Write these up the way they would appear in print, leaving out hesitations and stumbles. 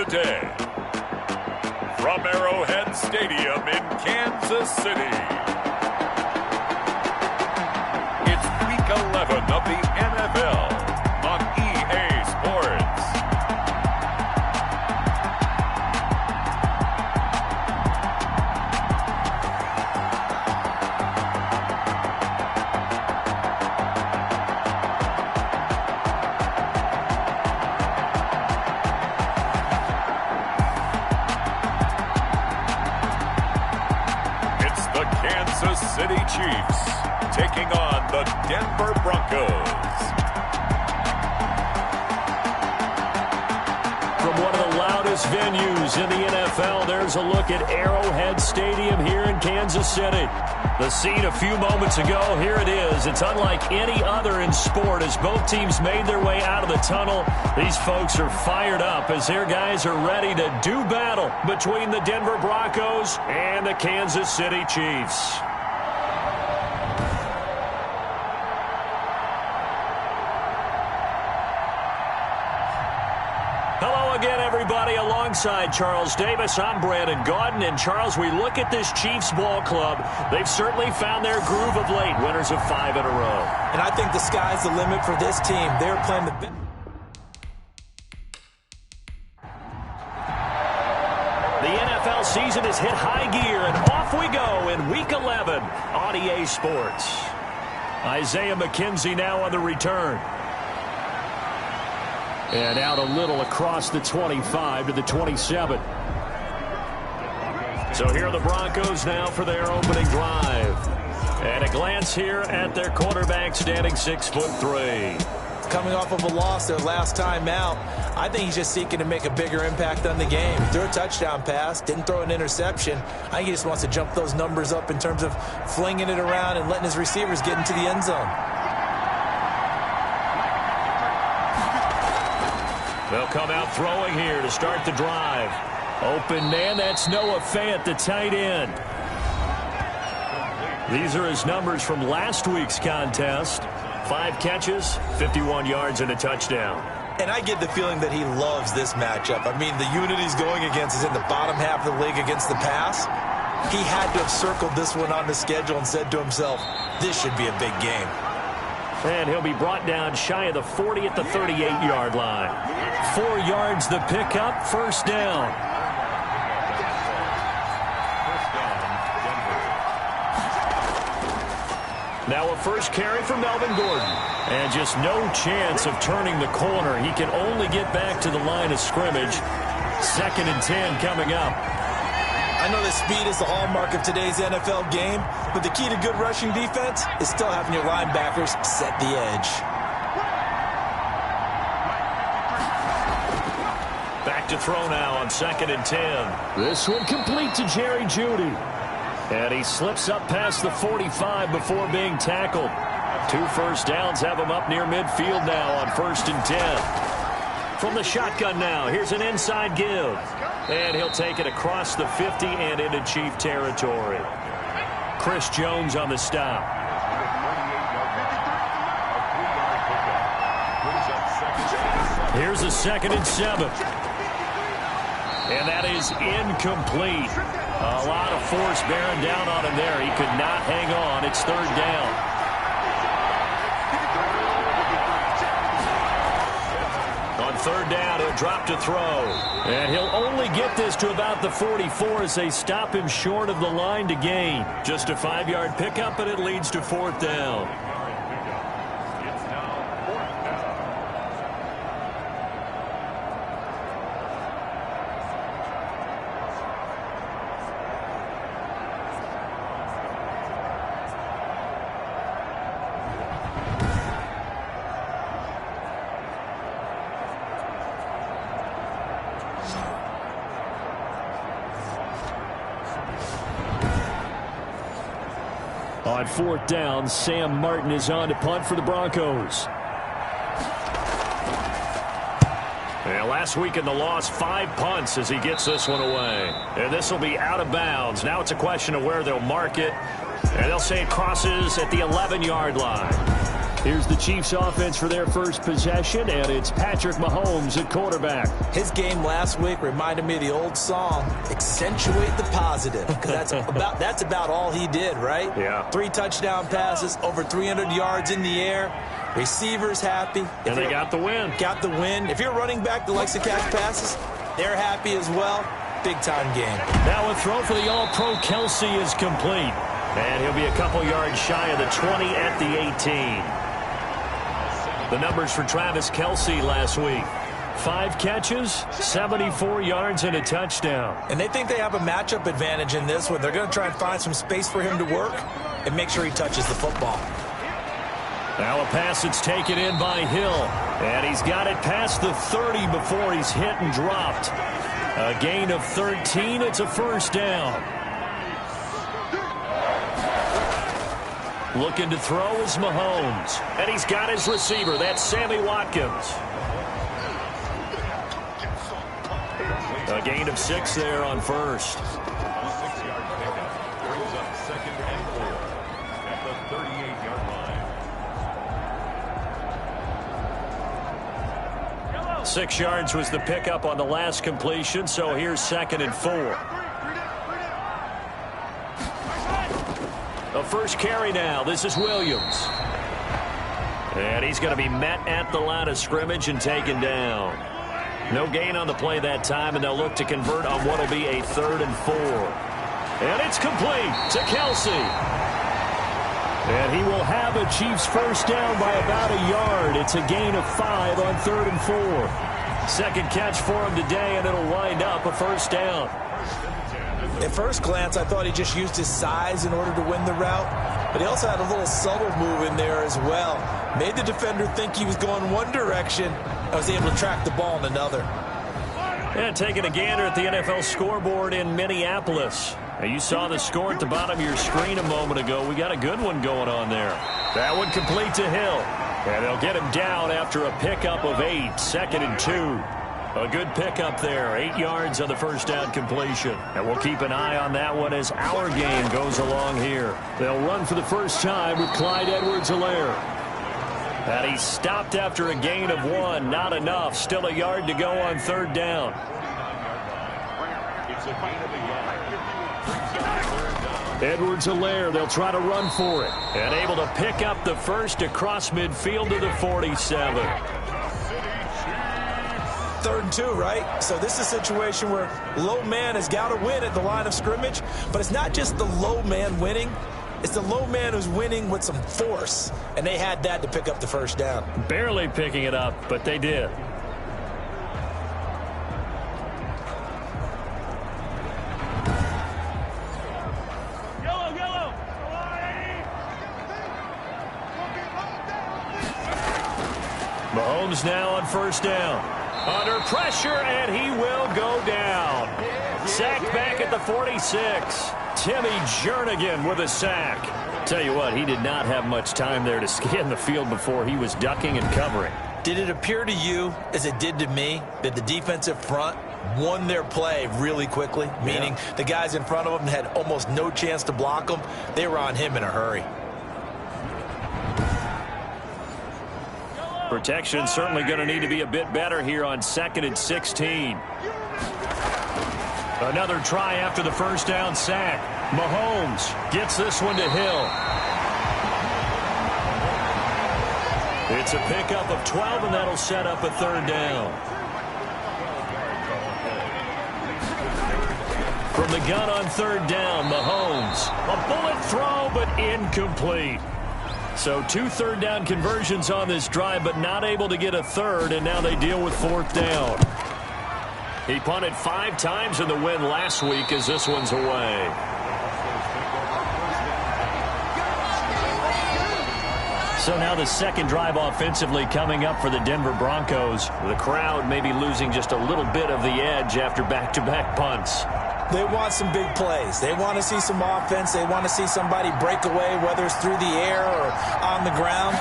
today, from Arrowhead Stadium in Kansas City, it's Week 11 of the NFL on EA Sports. Kansas City Chiefs taking on the Denver Broncos. From one of the loudest venues in the NFL, there's a look at Arrowhead Stadium here in Kansas City. The scene a few moments ago, here it is. It's unlike any other in sport as both teams made their way out of the tunnel. These folks are fired up as their guys are ready to do battle between the Denver Broncos and the Kansas City Chiefs. Hello again, everybody. Alongside Charles Davis, I'm Brandon Gaudin. And Charles, we look at this Chiefs ball club. They've certainly found their groove of late, winners of 5 in a row. And I think the sky's the limit for this team. They're playing the NFL season has hit high gear, and off we go in Week 11 on EA Sports. Isaiah McKenzie now on the return. And out a little across the 25 to the 27. So here are the Broncos now for their opening drive. And a glance here at their quarterback standing 6'3". Coming off of a loss their last time out, I think he's just seeking to make a bigger impact on the game. Threw a touchdown pass, didn't throw an interception. I think he just wants to jump those numbers up in terms of flinging it around and letting his receivers get into the end zone. They'll come out throwing here to start the drive. Open man, that's Noah Fant, the tight end. These are his numbers from last week's contest. 5 catches, 51 yards, and a touchdown. And I get the feeling that he loves this matchup. I mean, the unit he's going against is in the bottom half of the league against the pass. He had to have circled this one on the schedule and said to himself, this should be a big game. And he'll be brought down shy of the 40 at the 38-yard line. 4 yards the pickup, first down. Now a first carry for Melvin Gordon. And just no chance of turning the corner. He can only get back to the line of scrimmage. 2nd and 10 coming up. I know that speed is the hallmark of today's NFL game, but the key to good rushing defense is still having your linebackers set the edge. Back to throw now on 2nd and 10. This one complete to Jerry Jeudy. And he slips up past the 45 before being tackled. 2 first downs have him up near midfield now on 1st and 10. From the shotgun now, here's an inside give. And he'll take it across the 50 and into Chief territory. Chris Jones on the stop. Here's a 2nd and 7. And that is incomplete. A lot of force bearing down on him there. He could not hang on. It's 3rd down. On 3rd down, he'll drop to throw. And he'll only get this to about the 44 as they stop him short of the line to gain. Just a 5-yard pickup, and it leads to 4th down. On 4th down, Sam Martin is on to punt for the Broncos. And last week in the loss, 5 punts as he gets this one away. And this will be out of bounds. Now it's a question of where they'll mark it. And they'll say it crosses at the 11-yard line. Here's the Chiefs offense for their first possession, and it's Patrick Mahomes at quarterback. His game last week reminded me of the old song, accentuate the positive, because that's about all he did, right? Yeah. 3 touchdown passes, over 300 yards in the air, receivers happy. And they got the win. Got the win. If you're running back that likes to catch passes, they're happy as well. Big-time game. Now a throw for the All-Pro Kelsey is complete. And he'll be a couple yards shy of the 20 at the 18. The numbers for Travis Kelsey last week. 5 catches, 74 yards, and a touchdown. And they think they have a matchup advantage in this one. They're going to try and find some space for him to work and make sure he touches the football. Now a pass that's taken in by Hill. And he's got it past the 30 before he's hit and dropped. A gain of 13. It's a first down. Looking to throw is Mahomes. And he's got his receiver. That's Sammy Watkins. A gain of 6 there on first. 6-yard pickup. Brings up 2nd and 4 at the 38-yard line. 6 yards was the pickup on the last completion, so here's 2nd and 4. The first carry now. This is Williams. And he's going to be met at the line of scrimmage and taken down. No gain on the play that time, and they'll look to convert on what will be a 3rd and 4. And it's complete to Kelsey. And he will have a Chiefs first down by about a yard. It's a gain of 5 on 3rd and 4. Second catch for him today, and it'll wind up a first down. At first glance, I thought he just used his size in order to win the route, but he also had a little subtle move in there as well. Made the defender think he was going one direction and was able to track the ball in another. And taking a gander at the NFL scoreboard in Minneapolis. Now, you saw the score at the bottom of your screen a moment ago. We got a good one going on there. That one complete to Hill. And they'll get him down after a pickup of 8, 2nd and 2. A good pickup there, 8 yards on the first down completion. And we'll keep an eye on that one as our game goes along here. They'll run for the first time with Clyde Edwards-Helaire. And he stopped after a gain of 1. Not enough. Still a yard to go on 3rd down. It's a gain of a yard. Edwards-Helaire, they'll try to run for it. And able to pick up the first across midfield to the 47. 3rd and 2, right? So this is a situation where low man has got to win at the line of scrimmage, but it's not just the low man winning. It's the low man who's winning with some force, and they had that to pick up the first down. Barely picking it up, but they did. Mahomes now on first down. Under pressure, and he will go down. Sacked back at the 46. Timmy Jernigan with a sack. Tell you what, he did not have much time there to scan the field before he was ducking and covering. Did it appear to you, as it did to me, that the defensive front won their play really quickly? Meaning the guys in front of them had almost no chance to block them. They were on him in a hurry. Protection certainly going to need to be a bit better here on 2nd and 16. Another try after the first down sack. Mahomes gets this one to Hill. It's a pickup of 12, and that'll set up a 3rd down. From the gun on 3rd down, Mahomes. A bullet throw, but incomplete. So 2 3rd down conversions on this drive, but not able to get a 3rd, and now they deal with 4th down. He punted 5 times in the win last week as this one's away. So now the second drive offensively coming up for the Denver Broncos. The crowd may be losing just a little bit of the edge after back-to-back punts. They want some big plays. They want to see some offense. They want to see somebody break away, whether it's through the air or on the ground.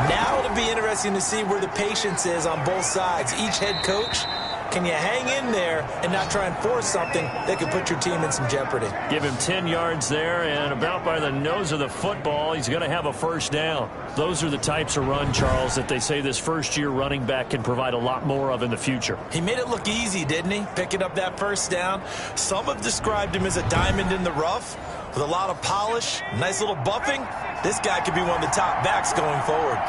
Now it'll be interesting to see where the patience is on both sides. Each head coach Can you hang in there and not try and force something that could put your team in some jeopardy? Give him 10 yards there, and about by the nose of the football, he's going to have a first down. Those are the types of run, Charles, that they say this first-year running back can provide a lot more of in the future. He made it look easy, didn't he? Picking up that first down. Some have described him as a diamond in the rough with a lot of polish, nice little buffing. This guy could be one of the top backs going forward.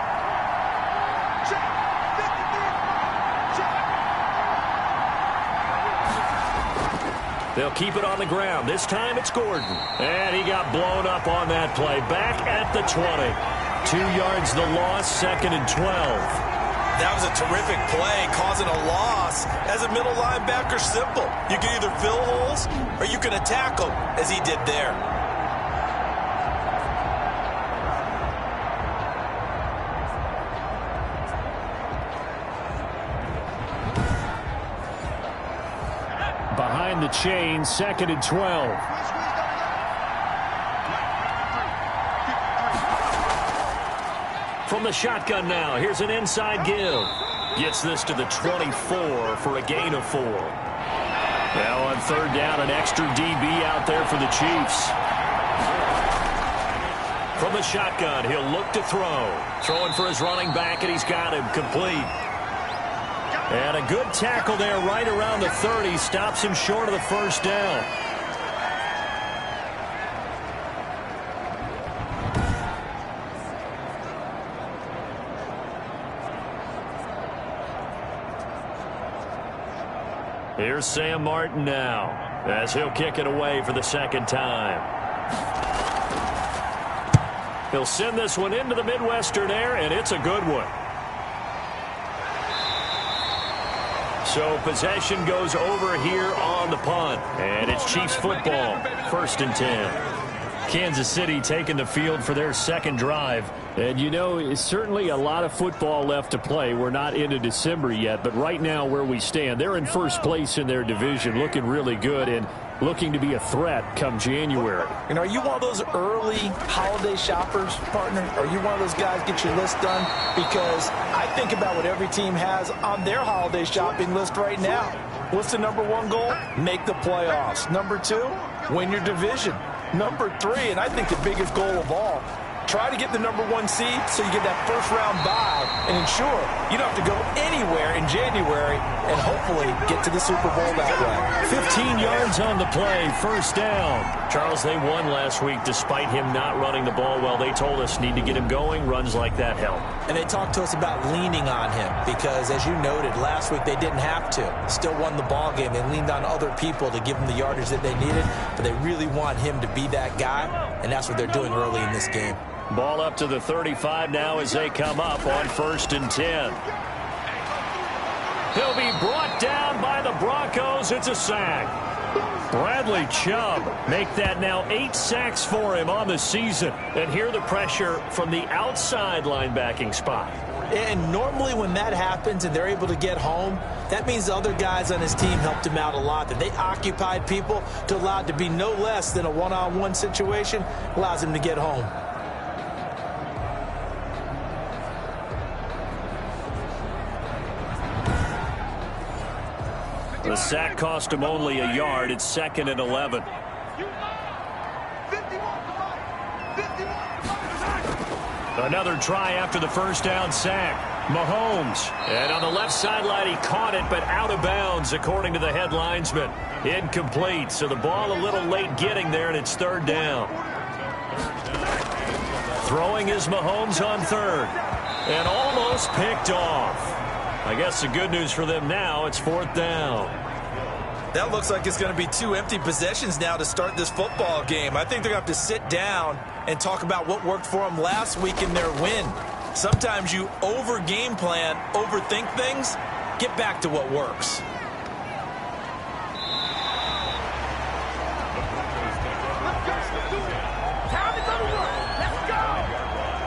They'll keep it on the ground. This time it's Gordon. And he got blown up on that play. Back at the 20. 2 yards the loss, 2nd and 12. That was a terrific play, causing a loss. As a middle linebacker, simple. You can either fill holes or you can attack them, as he did there. Behind the chain, 2nd and 12. From the shotgun now, here's an inside give. Gets this to the 24 for a gain of 4. Now on 3rd down, an extra DB out there for the Chiefs. From the shotgun, he'll look to throw. Throwing for his running back, and he's got him complete. And a good tackle there right around the 30. Stops him short of the first down. Here's Sam Martin now, as he'll kick it away for the 2nd time. He'll send this one into the Midwestern air, and it's a good one. So possession goes over here on the punt. And it's Chiefs football, 1st and 10. Kansas City taking the field for their 2nd drive. And, you know, it's certainly a lot of football left to play. We're not into December yet, but right now where we stand, they're in 1st place in their division, looking really good and looking to be a threat come January. And are you one of those early holiday shoppers, partner? Are you one of those guys get your list done? Because I think about what every team has on their holiday shopping list right now. What's the number 1 goal? Make the playoffs. Number 2, win your division. Number 3, and I think the biggest goal of all, try to get the number 1 seed so you get that first-round bye and ensure you don't have to go anywhere in January and hopefully get to the Super Bowl that way. 15 yards on the play, 1st down. Charles, they won last week despite him not running the ball well. They told us need to get him going. Runs like that help. And they talked to us about leaning on him because, as you noted, last week they didn't have to. Still won the ball game. They leaned on other people to give them the yardage that they needed, but they really want him to be that guy, and that's what they're doing early in this game. Ball up to the 35 now as they come up on 1st and 10. He'll be brought down by the Broncos. It's a sack. Bradley Chubb make that now 8 sacks for him on the season. And hear the pressure from the outside linebacking spot. And normally when that happens and they're able to get home, that means the other guys on his team helped him out a lot. That they occupied people to allow it to be no less than a one-on-one situation, allows him to get home. The sack cost him only a yard. It's 2nd and 11. Another try after the first down sack. Mahomes. And on the left sideline, he caught it, but out of bounds, according to the head linesman. Incomplete. So the ball a little late getting there, and it's 3rd down. Throwing is Mahomes on 3rd. And almost picked off. I guess the good news for them now, it's 4th down. That looks like it's going to be 2 empty possessions now to start this football game. I think they're going to have to sit down and talk about what worked for them last week in their win. Sometimes you over-game plan, overthink things. Get back to what works.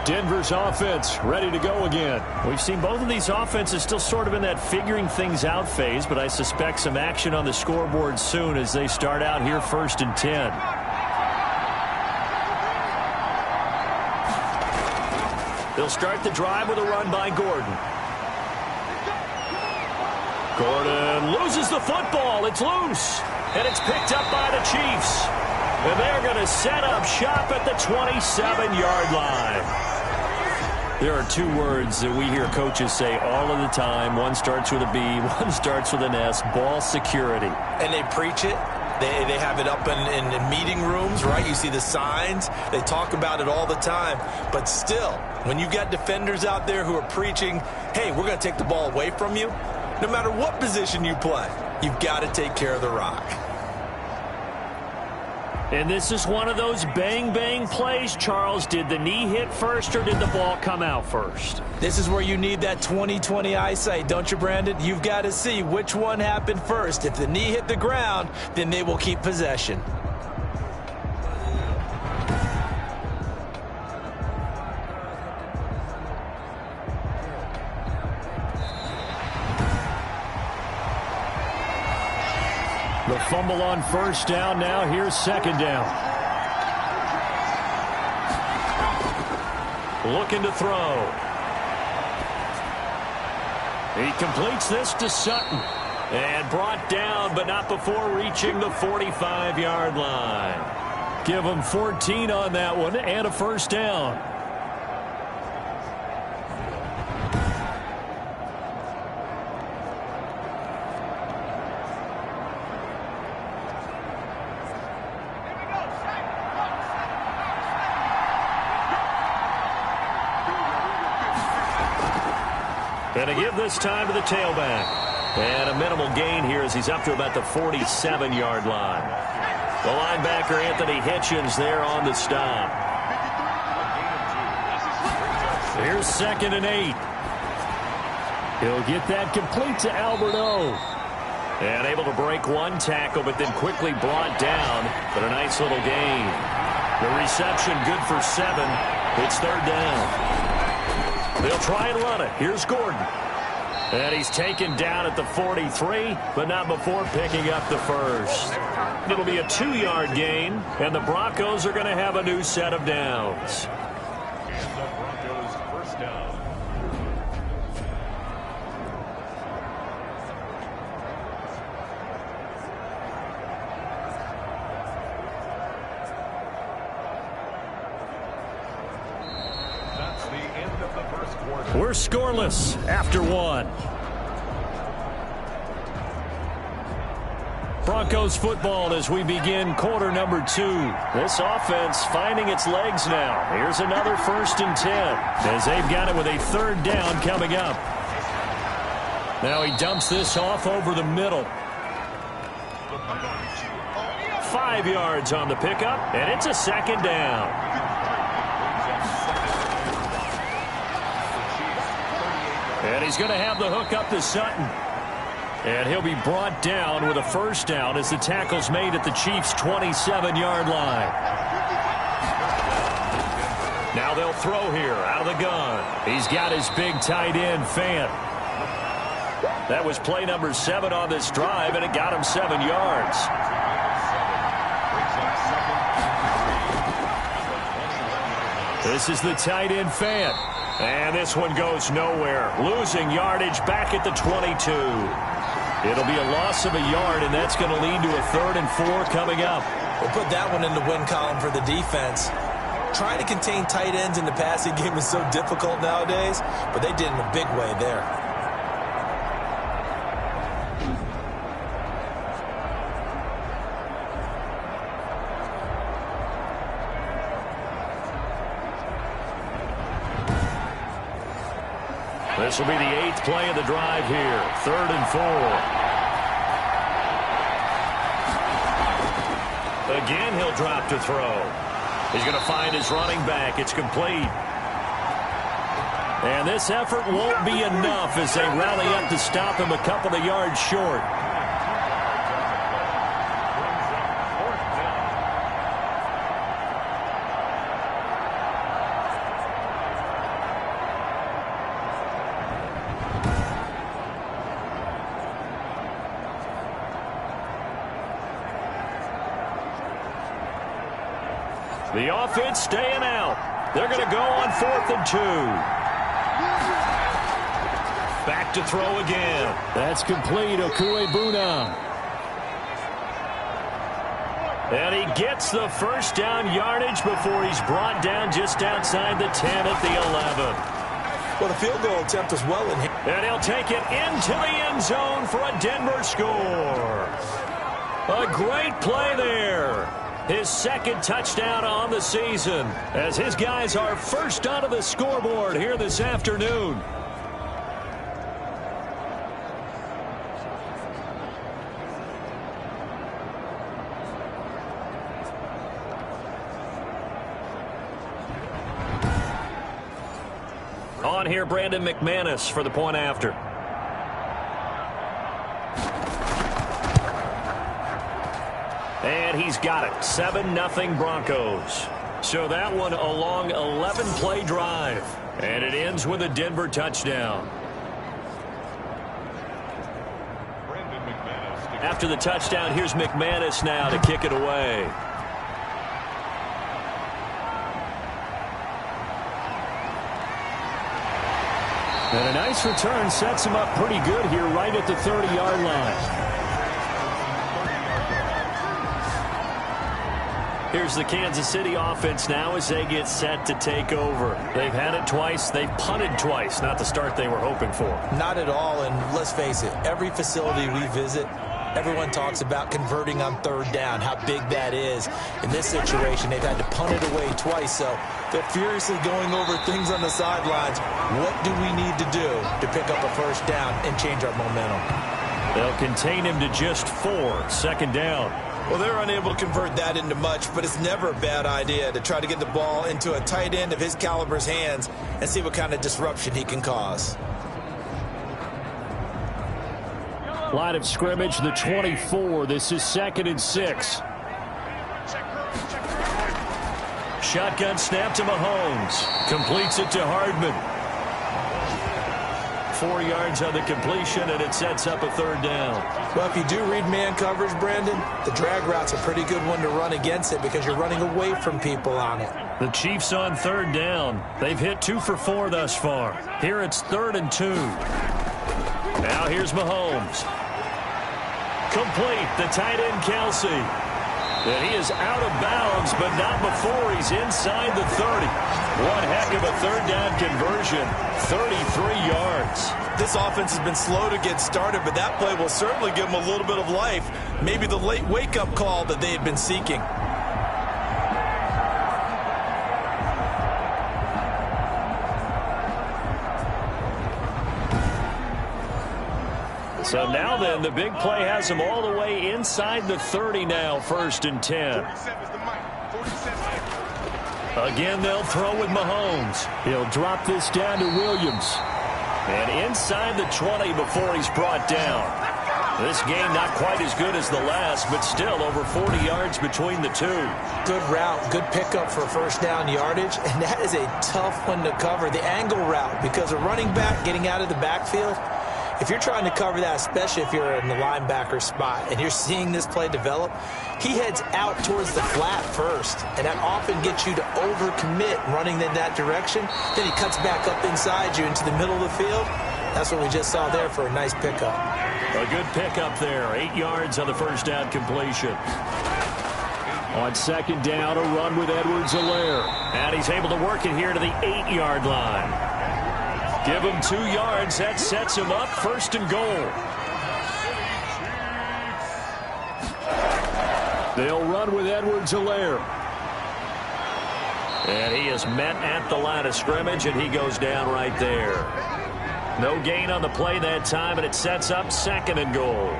Denver's offense ready to go again. We've seen both of these offenses still sort of in that figuring things out phase, but I suspect some action on the scoreboard soon as they start out here 1st and 10. They'll start the drive with a run by Gordon. Gordon loses the football. It's loose. And it's picked up by the Chiefs. And they're going to set up shop at the 27-yard line. There are two words that we hear coaches say all of the time. One starts with a B, one starts with an S, ball security. And they preach it. They have it up in meeting rooms, right? You see the signs. They talk about it all the time. But still, when you've got defenders out there who are preaching, hey, we're going to take the ball away from you, no matter what position you play, you've got to take care of the rock. And this is one of those bang-bang plays, Charles. Did the knee hit first or did the ball come out first? This is where you need that 20/20 eyesight, don't you, Brandon? You've got to see which one happened first. If the knee hit the ground, then they will keep possession. The fumble on first down now. Here's second down. Looking to throw. He completes this to Sutton. And brought down, but not before reaching the 45-yard line. Give him 14 on that one and a first down. And a give this time to the tailback. And a minimal gain here as he's up to about the 47-yard line. The linebacker, Anthony Hitchens, there on the stop. Here's 2nd and 8. He'll get that complete to Albert O. And able to break one tackle, but then quickly brought down. But a nice little gain. The reception good for 7. It's 3rd down. They'll try and run it. Here's Gordon. And he's taken down at the 43, but not before picking up the first. It'll be a 2-yard gain, and the Broncos are going to have a new set of downs. And the Broncos first down. We're scoreless after 1. Broncos football as we begin quarter number 2. This offense finding its legs now. Here's another 1st and 10 as they've got it with a 3rd down coming up. Now he dumps this off over the middle. 5 yards on the pickup, and it's a 2nd down. And he's going to have the hook up to Sutton. And he'll be brought down with a first down as the tackle's made at the Chiefs' 27-yard line. Now they'll throw here out of the gun. He's got his big tight end, Fant. That was play number 7 on this drive, and it got him 7 yards. This is the tight end, Fant. And this one goes nowhere. Losing yardage back at the 22. It'll be a loss of a yard, and that's going to lead to a 3rd and 4 coming up. We'll put that one in the win column for the defense. Trying to contain tight ends in the passing game is so difficult nowadays, but they did in a big way there. This will be the 8th play of the drive here. 3rd and 4. Again, he'll drop to throw. He's going to find his running back. It's complete. And this effort won't be enough as they rally up to stop him a couple of yards short. The offense staying out. They're going to go on 4th and 2. Back to throw again. That's complete. Okuebuna. And he gets the first down yardage before he's brought down just outside the 10 at the 11. Well, the field goal attempt was well in here. And he'll take it into the end zone for a Denver score. A great play there. His second touchdown on the season as his guys are first onto the scoreboard here this afternoon. On here, Brandon McManus for the point after. And he's got it. 7-0 Broncos. So that one a long 11-play drive. And it ends with a Denver touchdown. After the touchdown, here's McManus now to kick it away. And a nice return sets him up pretty good here right at the 30-yard line. Here's the Kansas City offense now as they get set to take over. They've had it twice. They've punted twice. Not the start they were hoping for. Not at all, and let's face it, every facility we visit, everyone talks about converting on third down, how big that is. In this situation, they've had to punt it away twice, so they're furiously going over things on the sidelines. What do we need to do to pick up a first down and change our momentum? They'll contain him to just 4, second down. Well, they're unable to convert that into much, but it's never a bad idea to try to get the ball into a tight end of his caliber's hands and see what kind of disruption he can cause. Line of scrimmage, the 24. This is 2nd and 6. Shotgun snap to Mahomes. Completes it to Hardman. 4 yards on the completion, and it sets up a third down. Well, if you do read man coverage, Brandon, the drag route's a pretty good one to run against it because you're running away from people on it. The Chiefs on third down. They've hit 2 for 4 thus far. Here it's 3rd and 2. Now here's Mahomes. Complete, the tight end Kelsey. And he is out of bounds, but not before he's inside the 30. One heck of a third down conversion, 33 yards. This offense has been slow to get started, but that play will certainly give them a little bit of life. Maybe the late wake-up call that they had been seeking. So now then, the big play has him all the way inside the 30 now, 1st and 10. Again, they'll throw with Mahomes. He'll drop this down to Williams. And inside the 20 before he's brought down. This game not quite as good as the last, but still over 40 yards between the two. Good route, good pickup for first down yardage, and that is a tough one to cover. The angle route, because a running back getting out of the backfield, if you're trying to cover that, especially if you're in the linebacker spot and you're seeing this play develop, he heads out towards the flat first, and that often gets you to overcommit running in that direction. Then he cuts back up inside you into the middle of the field. That's what we just saw there for a nice pickup. A good pickup there, 8 yards on the first down completion. On second down, a run with Edwards-Helaire. And he's able to work it here to the 8-yard line. Give him 2 yards. That sets him up 1st and goal. They'll run with Edwards-Helaire. And he is met at the line of scrimmage, and he goes down right there. No gain on the play that time, and it sets up 2nd and goal.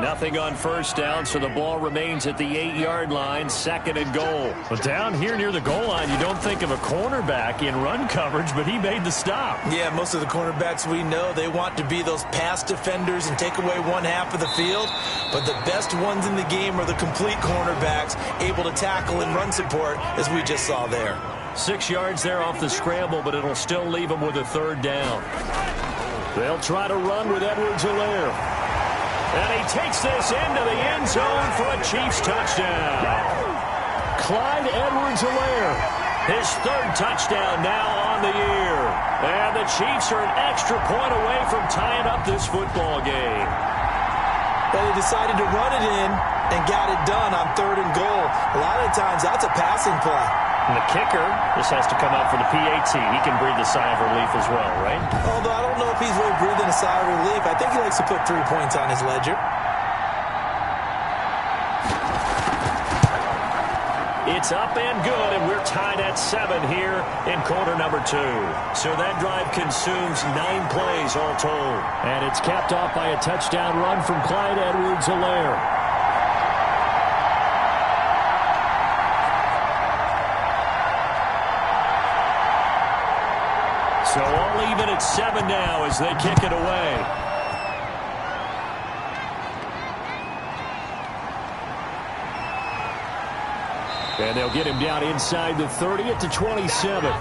Nothing on first down, so the ball remains at the 8-yard line, 2nd and goal. But down here near the goal line, you don't think of a cornerback in run coverage, but he made the stop. Yeah, most of the cornerbacks we know, they want to be those pass defenders and take away one half of the field. But the best ones in the game are the complete cornerbacks, able to tackle and run support, as we just saw there. 6 yards there off the scramble, but it'll still leave him with a third down. They'll try to run with Edwards-Helaire. And he takes this into the end zone for a Chiefs touchdown. Clyde Edwards-Helaire His third touchdown now on the year. And the Chiefs are an extra point away from tying up this football game. But they decided to run it in and got it done on 3rd and goal. A lot of times that's a passing play. And the kicker, this has to come out for the PAT. He can breathe a sigh of relief as well, right? Although I don't know if he's really breathing a sigh of relief. I think he likes to put 3 points on his ledger. It's up and good, and we're tied at 7 here in quarter number 2. So that drive consumes 9 plays all told. And it's capped off by a touchdown run from Clyde Edwards-Helaire. So all even at 7 now as they kick it away. And they'll get him down inside the 30 at the 27.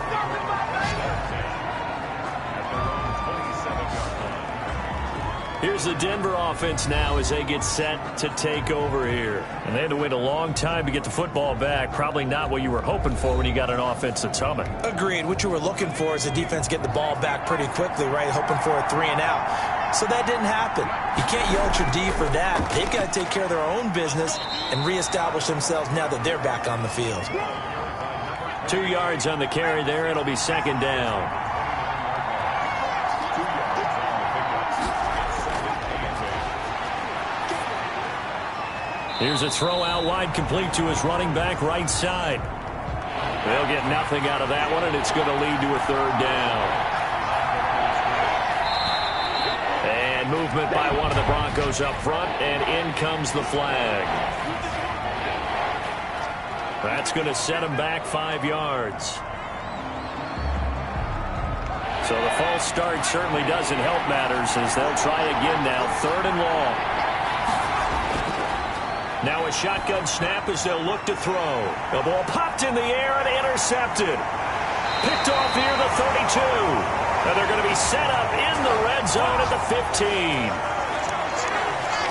Here's the Denver offense now as they get set to take over here. And they had to wait a long time to get the football back. Probably not what you were hoping for when you got an offense that's humming. Agreed. What you were looking for is the defense get the ball back pretty quickly, right? Hoping for a 3 and out. So that didn't happen. You can't yell at your D for that. They've got to take care of their own business and reestablish themselves now that they're back on the field. 2 yards on the carry there. It'll be 2nd down. Here's a throw out wide, complete to his running back right side. They'll get nothing out of that one, and it's going to lead to a 3rd down. And movement by one of the Broncos up front, and in comes the flag. That's going to set him back 5 yards. So the false start certainly doesn't help matters as they'll try again now, 3rd and long. Now a shotgun snap as they'll look to throw. The ball popped in the air and intercepted. Picked off here the 32. And they're going to be set up in the red zone at the 15.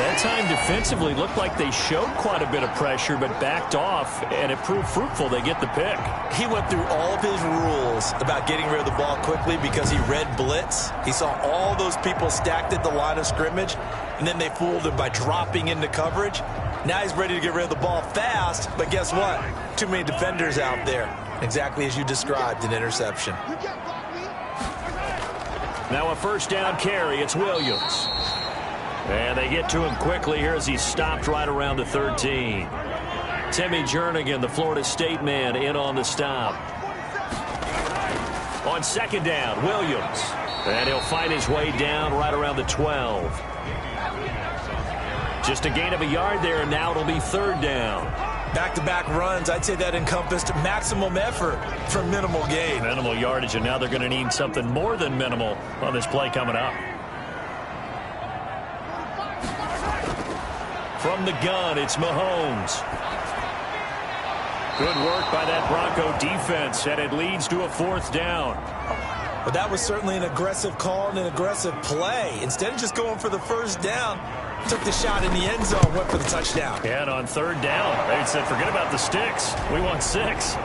That time defensively looked like they showed quite a bit of pressure but backed off, and it proved fruitful. They get the pick. He went through all of his rules about getting rid of the ball quickly because he read blitz. He saw all those people stacked at the line of scrimmage, and then they fooled him by dropping into coverage. Now he's ready to get rid of the ball fast, but guess what? Too many defenders out there. Exactly as you described, an interception. Now a 1st down carry. It's Williams. And they get to him quickly here as he's stopped right around the 13. Timmy Jernigan, the Florida State man, in on the stop. On 2nd down, Williams. And he'll find his way down right around the 12. Just a gain of a yard there, and now it'll be 3rd down. Back-to-back runs, I'd say that encompassed maximum effort for minimal gain. Minimal yardage, and now they're going to need something more than minimal on this play coming up. From the gun, it's Mahomes. Good work by that Bronco defense, and it leads to a 4th down. But that was certainly an aggressive call and an aggressive play. Instead of just going for the 1st down, took the shot in the end zone, went for the touchdown. And on 3rd down, they said, forget about the sticks. We want 6.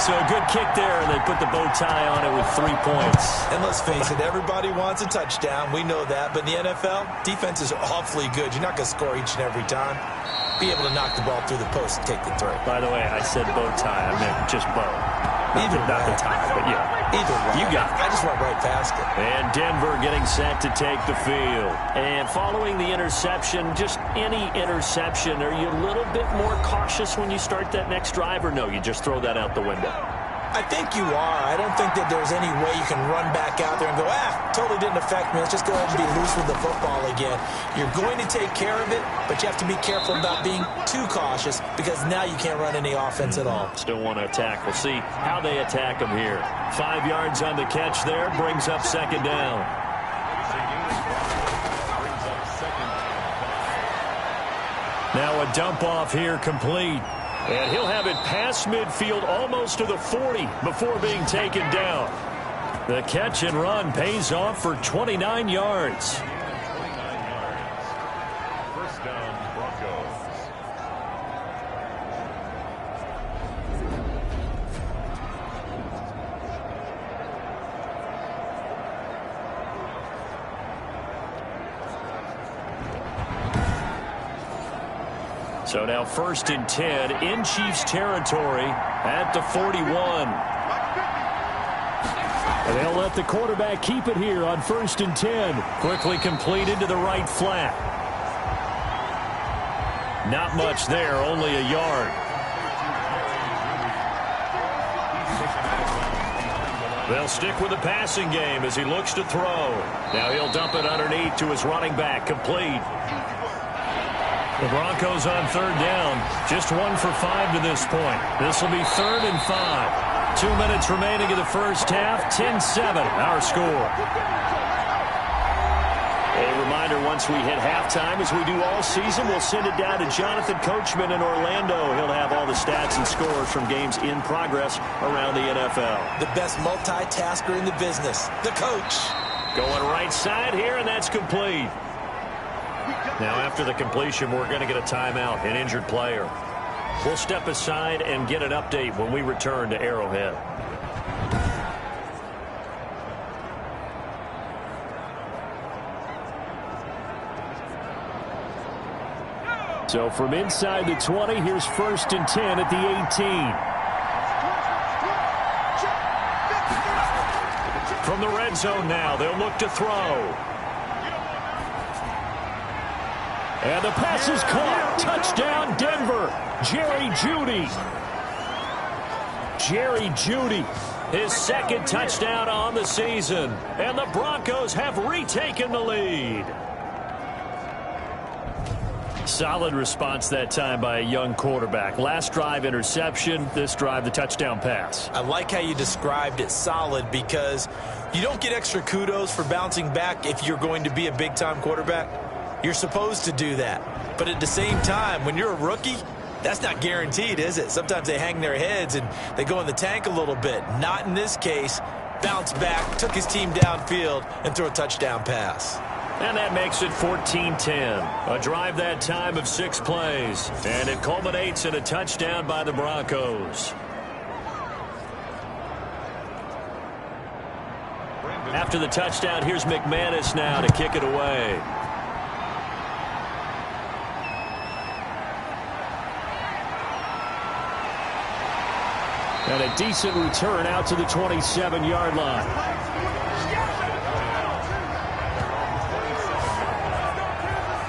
So a good kick there, and they put the bow tie on it with 3 points. And let's face it, everybody wants a touchdown. We know that. But in the NFL, defenses are awfully good. You're not going to score each and every time. Be able to knock the ball through the post and take the throw. By the way, I said bow tie. I meant just bow. Not the tie, but yeah. Either way. You got it. I just went right past it. And Denver getting set to take the field. And following the interception, just any interception, are you a little bit more cautious when you start that next drive, or no, you just throw that out the window? I think you are. I don't think that there's any way you can run back out there and go, totally didn't affect me. Let's just go ahead and be loose with the football again. You're going to take care of it, but you have to be careful about being too cautious because now you can't run any offense at all. Still want to attack. We'll see how they attack them here. 5 yards on the catch there, brings up 2nd down. Now a dump off here complete. And he'll have it past midfield almost to the 40 before being taken down. The catch and run pays off for 29 yards. touchdown, Broncos. So now 1st and 10 in Chiefs territory at the 41. And they'll let the quarterback keep it here on 1st and 10. Quickly completed to the right flat. Not much there, only a yard. They'll stick with the passing game as he looks to throw. Now he'll dump it underneath to his running back, complete. The Broncos on 3rd down. Just 1 for 5 to this point. This will be 3rd and 5. 2 minutes remaining in the first half. 10-7, our score. A reminder, once we hit halftime, as we do all season, we'll send it down to Jonathan Coachman in Orlando. He'll have all the stats and scores from games in progress around the NFL. The best multitasker in the business, the coach. Going right side here, and that's complete. Now, after the completion, we're going to get a timeout, an injured player. We'll step aside and get an update when we return to Arrowhead. So from inside the 20, here's 1st and 10 at the 18. From the red zone now, they'll look to throw. And the pass is caught. Touchdown, Denver. Jerry Jeudy. Jerry Jeudy, his 2nd touchdown on the season. And the Broncos have retaken the lead. Solid response that time by a young quarterback. Last drive, interception. This drive, the touchdown pass. I like how you described it, solid, because you don't get extra kudos for bouncing back if you're going to be a big-time quarterback. You're supposed to do that. But at the same time, when you're a rookie, that's not guaranteed, is it? Sometimes they hang their heads and they go in the tank a little bit. Not in this case. Bounced back, took his team downfield, and threw a touchdown pass. And that makes it 14-10. A drive that time of 6 plays. And it culminates in a touchdown by the Broncos. After the touchdown, here's McManus now to kick it away. And a decent return out to the 27-yard line.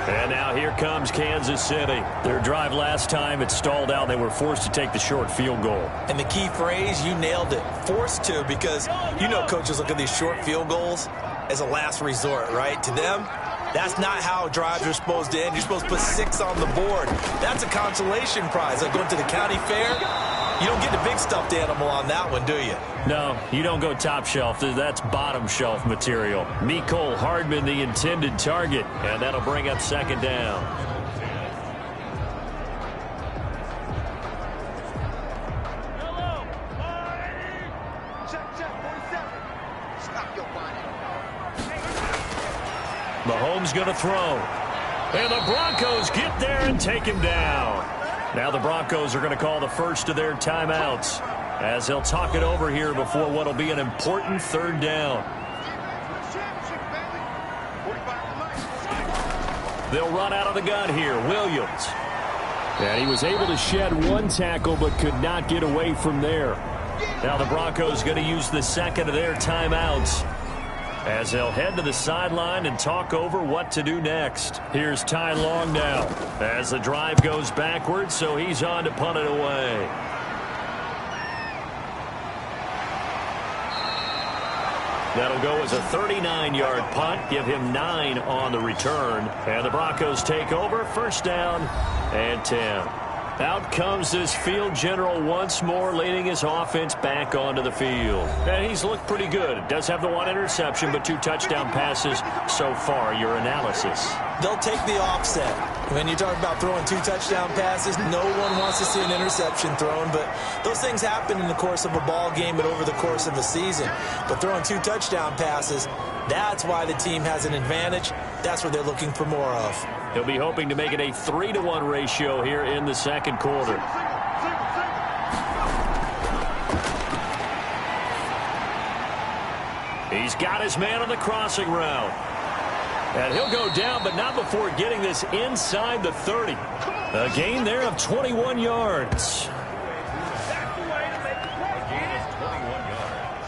And now here comes Kansas City. Their drive last time, it stalled out. They were forced to take the short field goal. And the key phrase, you nailed it. Forced to, because you know coaches look at these short field goals as a last resort, right? To them, that's not how drives are supposed to end. You're supposed to put 6 on the board. That's a consolation prize. Like going to the county fair, you don't get the big stuffed animal on that one, do you? No, you don't go top shelf. That's bottom shelf material. Mecole Hardman, the intended target, and that'll bring up 2nd down. Mahomes going to throw. And the Broncos get there and take him down. Now the Broncos are going to call the first of their timeouts as they'll talk it over here before what will be an important 3rd down. They'll run out of the gun here. Williams. And he was able to shed 1 tackle but could not get away from there. Now the Broncos going to use the 2nd of their timeouts as they'll head to the sideline and talk over what to do next. Here's Ty Long now as the drive goes backwards, so he's on to punt it away. That'll go as a 39-yard punt, give him 9 on the return, and the Broncos take over, 1st down and 10. Out comes this field general once more, leading his offense back onto the field. And he's looked pretty good. Does have the 1 interception, but 2 touchdown passes so far. Your analysis? they'll take the offset. When you're talking about throwing 2 touchdown passes, no one wants to see an interception thrown, but those things happen in the course of a ball game and over the course of a season. But throwing 2 touchdown passes, that's why the team has an advantage. That's what they're looking for more of. He'll be hoping to make it a 3-to-1 ratio here in the second quarter. He's got his man on the crossing route. And he'll go down, but not before getting this inside the 30. A gain there of 21 yards. A gain of 21 yards.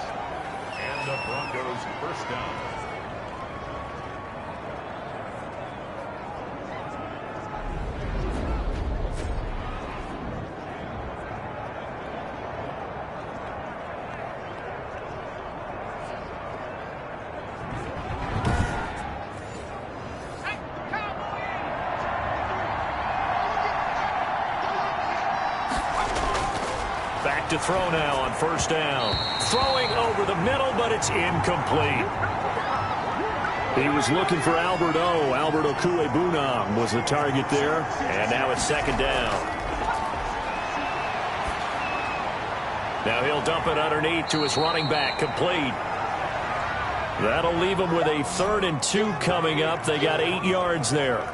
And the Broncos first down. Back to throw now on first down. Throwing over the middle, but it's incomplete. He was looking for Albert O. Albert Okuebunam was the target there. And now it's second down. Now he'll dump it underneath to his running back. Complete. That'll leave him with a 3rd and 2 coming up. They got 8 yards there.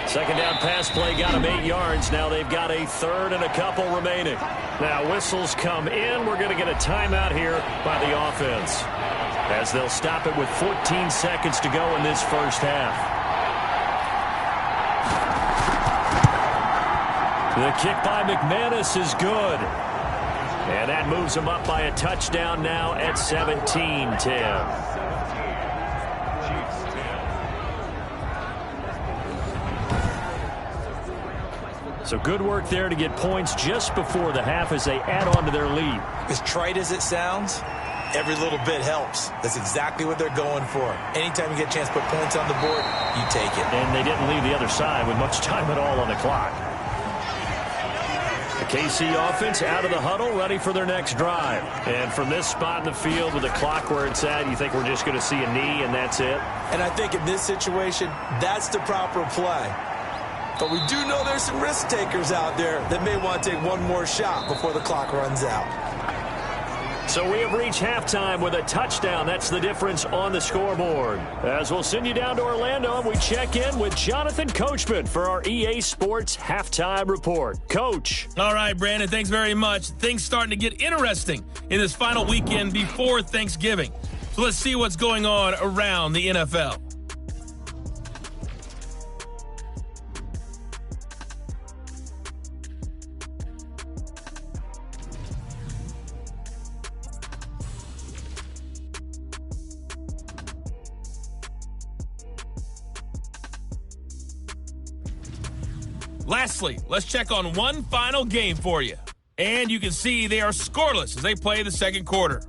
Second down pass play got him 8 yards. Now they've got a 3rd and a couple remaining. Now whistles come in. We're going to get a timeout here by the offense, as they'll stop it with 14 seconds to go in this first half. The kick by McManus is good. And that moves him up by a touchdown now at 17-10. So good work there to get points just before the half as they add on to their lead. As trite as it sounds, every little bit helps. That's exactly what they're going for. Anytime you get a chance to put points on the board, you take it. And they didn't leave the other side with much time at all on the clock. The KC offense out of the huddle, ready for their next drive. And from this spot in the field with the clock where it's at, you think we're just going to see a knee and that's it? And I think in this situation, that's the proper play. But we do know there's some risk takers out there that may want to take one more shot before the clock runs out. So we have reached halftime with a touchdown. That's the difference on the scoreboard. As we'll send you down to Orlando, and we check in with Jonathan Coachman for our EA Sports Halftime Report. Coach. All right, Brandon, thanks very much. Things starting to get interesting in this final weekend before Thanksgiving. So let's see what's going on around the NFL. Lastly, let's check on one final game for you. And you can see they are scoreless as they play the second quarter.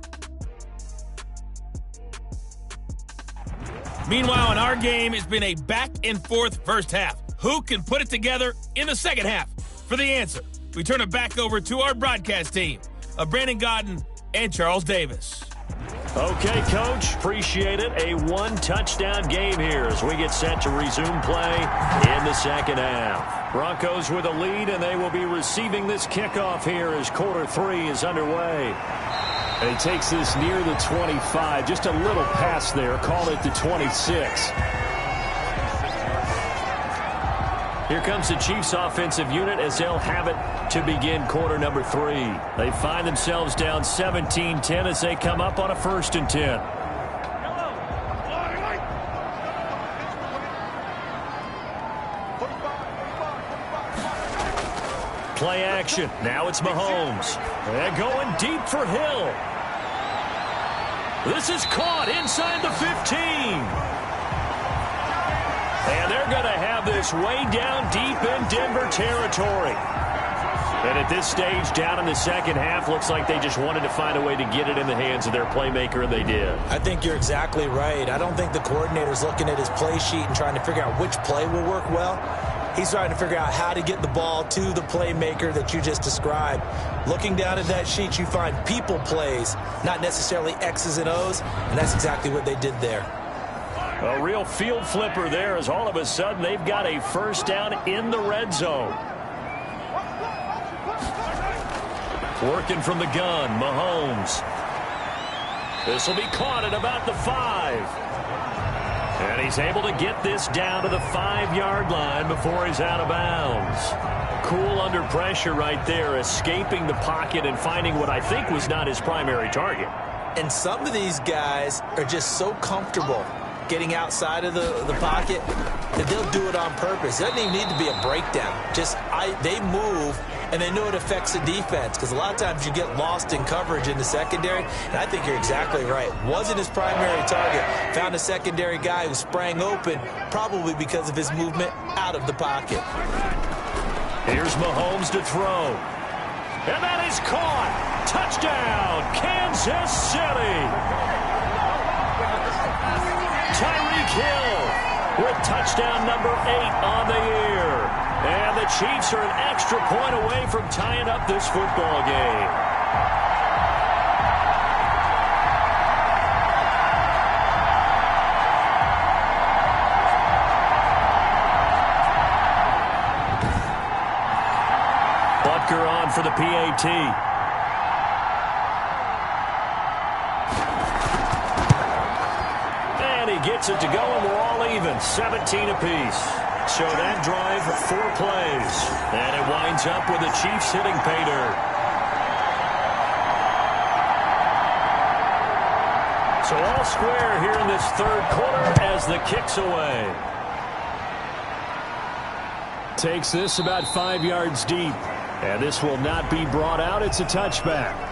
Meanwhile, in our game, it's been a back-and-forth first half. Who can put it together in the second half? For the answer, we turn it back over to our broadcast team of Brandon Godden and Charles Davis. Okay, Coach, appreciate it. A one-touchdown game here as we get set to resume play in the second half. Broncos with a lead, and they will be receiving this kickoff here as quarter 3 is underway. And he takes this near the 25, just a little pass there, call it the 26. Here comes the Chiefs offensive unit as they'll have it to begin quarter number 3. They find themselves down 17-10 as they come up on a 1st and 10. Play action. Now it's Mahomes. They're going deep for Hill. This is caught inside the 15. And they're going to have this way down deep in Denver territory. And at this stage, down in the second half, looks like they just wanted to find a way to get it in the hands of their playmaker, and they did. I think you're exactly right. I don't think the coordinator's looking at his play sheet and trying to figure out which play will work well. He's trying to figure out how to get the ball to the playmaker that you just described. Looking down at that sheet, you find people plays, not necessarily X's and O's, and that's exactly what they did there. A real field flipper there as all of a sudden they've got a first down in the red zone. Working from the gun, Mahomes. This will be caught at about the 5. And he's able to get this down to the 5-yard line before he's out of bounds. Cool under pressure right there, escaping the pocket and finding what I think was not his primary target. And some of these guys are just so comfortable getting outside of the pocket that they'll do it on purpose. It doesn't even need to be a breakdown. They move, and they know it affects the defense because a lot of times you get lost in coverage in the secondary, and I think you're exactly right. Wasn't his primary target. Found a secondary guy who sprang open, probably because of his movement out of the pocket. Here's Mahomes to throw. And that is caught. Touchdown, Kansas City. Tyreek Hill with touchdown number 8 on the year. And the Chiefs are an extra point away from tying up this football game. Butker on for the PAT. Gets it to go, and we're all even, 17 apiece. So that drive, 4 plays. And it winds up with the Chiefs hitting pay dirt. So all square here in this third quarter as the kick's away. Takes this about 5 yards deep. And this will not be brought out. It's a touchback.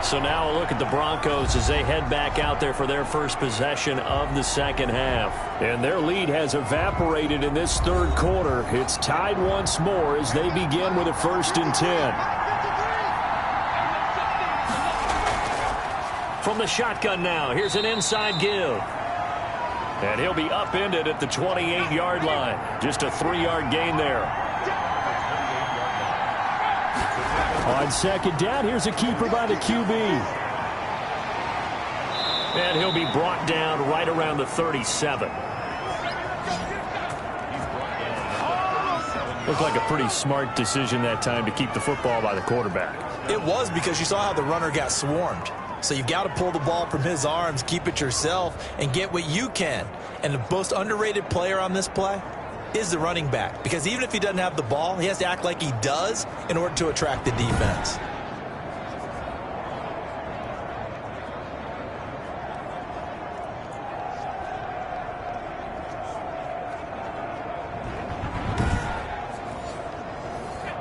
So now a look at the Broncos as they head back out there for their first possession of the second half. And their lead has evaporated in this third quarter. It's tied once more as they begin with a 1st and 10. From the shotgun now, here's an inside give. And he'll be upended at the 28-yard line. Just a 3-yard gain there. On second down, here's a keeper by the QB. And he'll be brought down right around the 37. Looked like a pretty smart decision that time to keep the football by the quarterback. It was, because you saw how the runner got swarmed. So you've got to pull the ball from his arms, keep it yourself, and get what you can. And the most underrated player on this play is the running back, because even if he doesn't have the ball, he has to act like he does in order to attract the defense.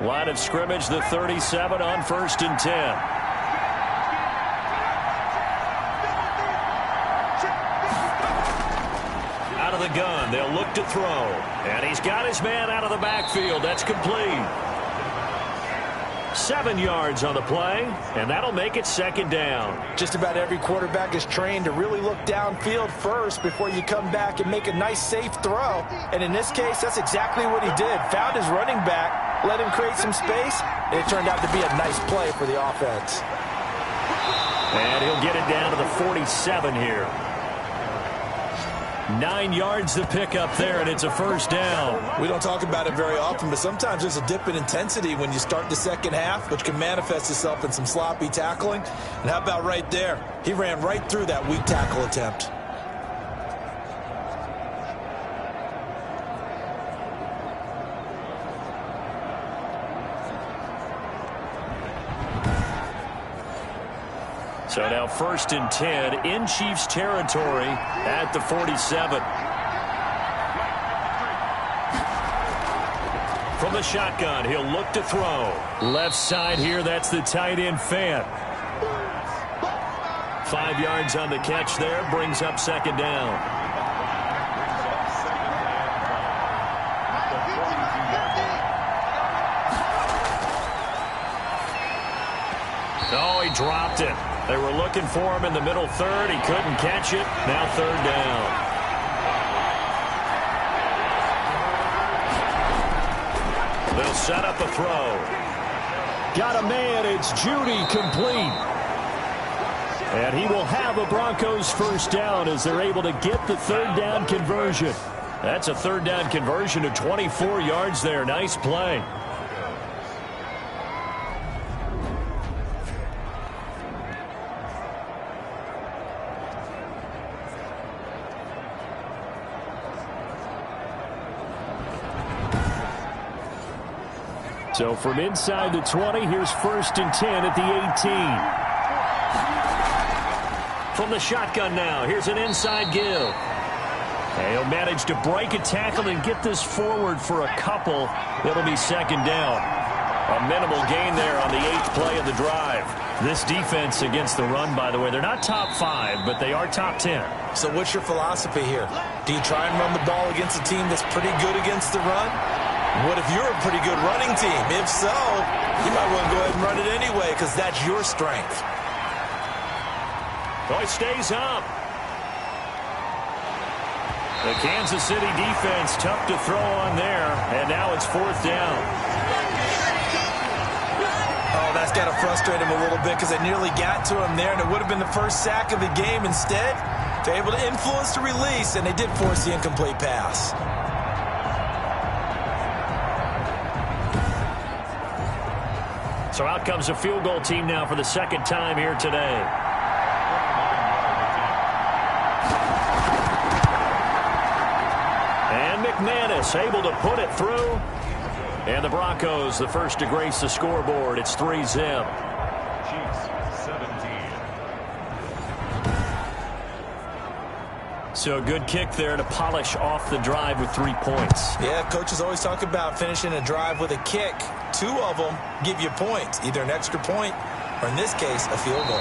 Line of scrimmage, the 37 on 1st and 10. The gun, they'll look to throw, and he's got his man out of the backfield. That's complete. 7 yards on the play, and that'll make it 2nd down. Just about every quarterback is trained to really look downfield first before you come back and make a nice, safe throw. And in this case, that's exactly what he did. Found his running back, let him create some space, and it turned out to be a nice play for the offense. And he'll get it down to the 47 here. 9 yards to pick up there, and it's a 1st down. We don't talk about it very often, but sometimes there's a dip in intensity when you start the second half, which can manifest itself in some sloppy tackling. And how about right there? He ran right through that weak tackle attempt. So now 1st and 10 in Chiefs territory at the 47. From the shotgun, he'll look to throw. Left side here, that's the tight end Fant. 5 yards on the catch there, brings up 2nd down. Oh, he dropped it. They were looking for him in the middle third. He couldn't catch it. Now 3rd down. set up a throw. Got a man. It's Judy, complete. And he will have a Broncos first down as they're able to get the third down conversion. That's a third down conversion to 24 yards there. Nice play. So from inside the 20, here's 1st and 10 at the 18. From the shotgun now, here's an inside give. And he'll manage to break a tackle and get this forward for a couple. It'll be 2nd down. A minimal gain there on the 8th play of the drive. This defense against the run, by the way, they're not top 5, but they are top 10. So what's your philosophy here? Do you try and run the ball against a team that's pretty good against the run? What if you're a pretty good running team? If so, you might want to go ahead and run it anyway because that's your strength. Oh, it stays up. The Kansas City defense tough to throw on there, and now it's 4th down. Oh, that's got to frustrate him a little bit because they nearly got to him there, and it would have been the first sack of the game. Instead, they're able to influence the release, and they did force the incomplete pass. So out comes a field goal team now for the 2nd time here today. And McManus able to put it through. And the Broncos, the first to grace the scoreboard. It's 3-zip. Chiefs 17. So a good kick there to polish off the drive with 3 points. Yeah, coaches always talk about finishing a drive with a kick. 2 of them give you points, either an extra point or, in this case, a field goal.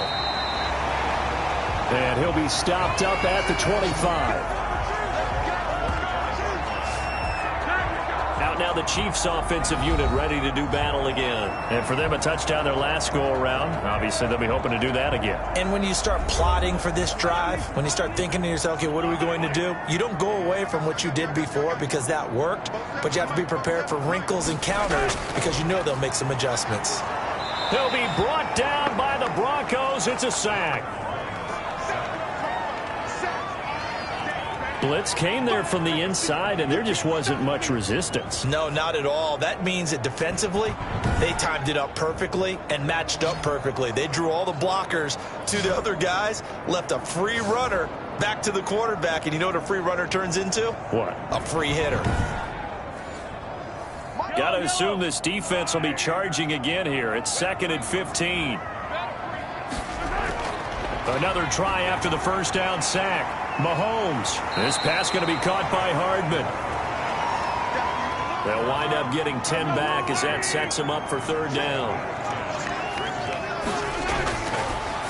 And he'll be stopped up at the 25. Out now the Chiefs offensive unit ready to do battle again. And for them, a touchdown their last go-around. Obviously, they'll be hoping to do that again. And when you start plotting for this drive, when you start thinking to yourself, okay, what are we going to do? You don't go away from what you did before because that worked, but you have to be prepared for wrinkles and counters because you know they'll make some adjustments. He'll be brought down by the Broncos. It's a sack. Blitz came there from the inside, and there just wasn't much resistance. No, not at all. That means that defensively, they timed it up perfectly and matched up perfectly. They drew all the blockers to the other guys, left a free runner back to the quarterback, and you know what a free runner turns into? What? A free hitter. Got to assume this defense will be charging again here. It's 2nd and 15. Another try after the first down sack. Mahomes. This pass going to be caught by Hardman. They'll wind up getting 10 back as that sets them up for 3rd down.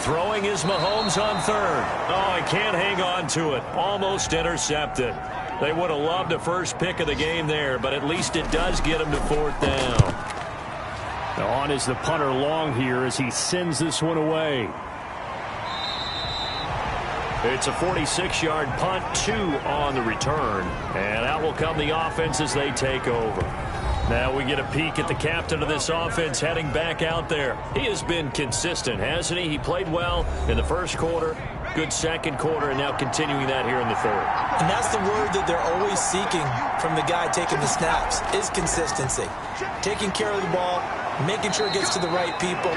Throwing is Mahomes on 3rd. Oh, he can't hang on to it. Almost intercepted. They would have loved a first pick of the game there, but at least it does get him to 4th down. Now on is the punter long here as he sends this one away. It's a 46-yard punt, 2 on the return. And out will come the offense as they take over. Now we get a peek at the captain of this offense heading back out there. He has been consistent, hasn't he? He played well in the first quarter, good second quarter, and now continuing that here in the 3rd. And that's the word that they're always seeking from the guy taking the snaps, is consistency. Taking care of the ball, making sure it gets to the right people,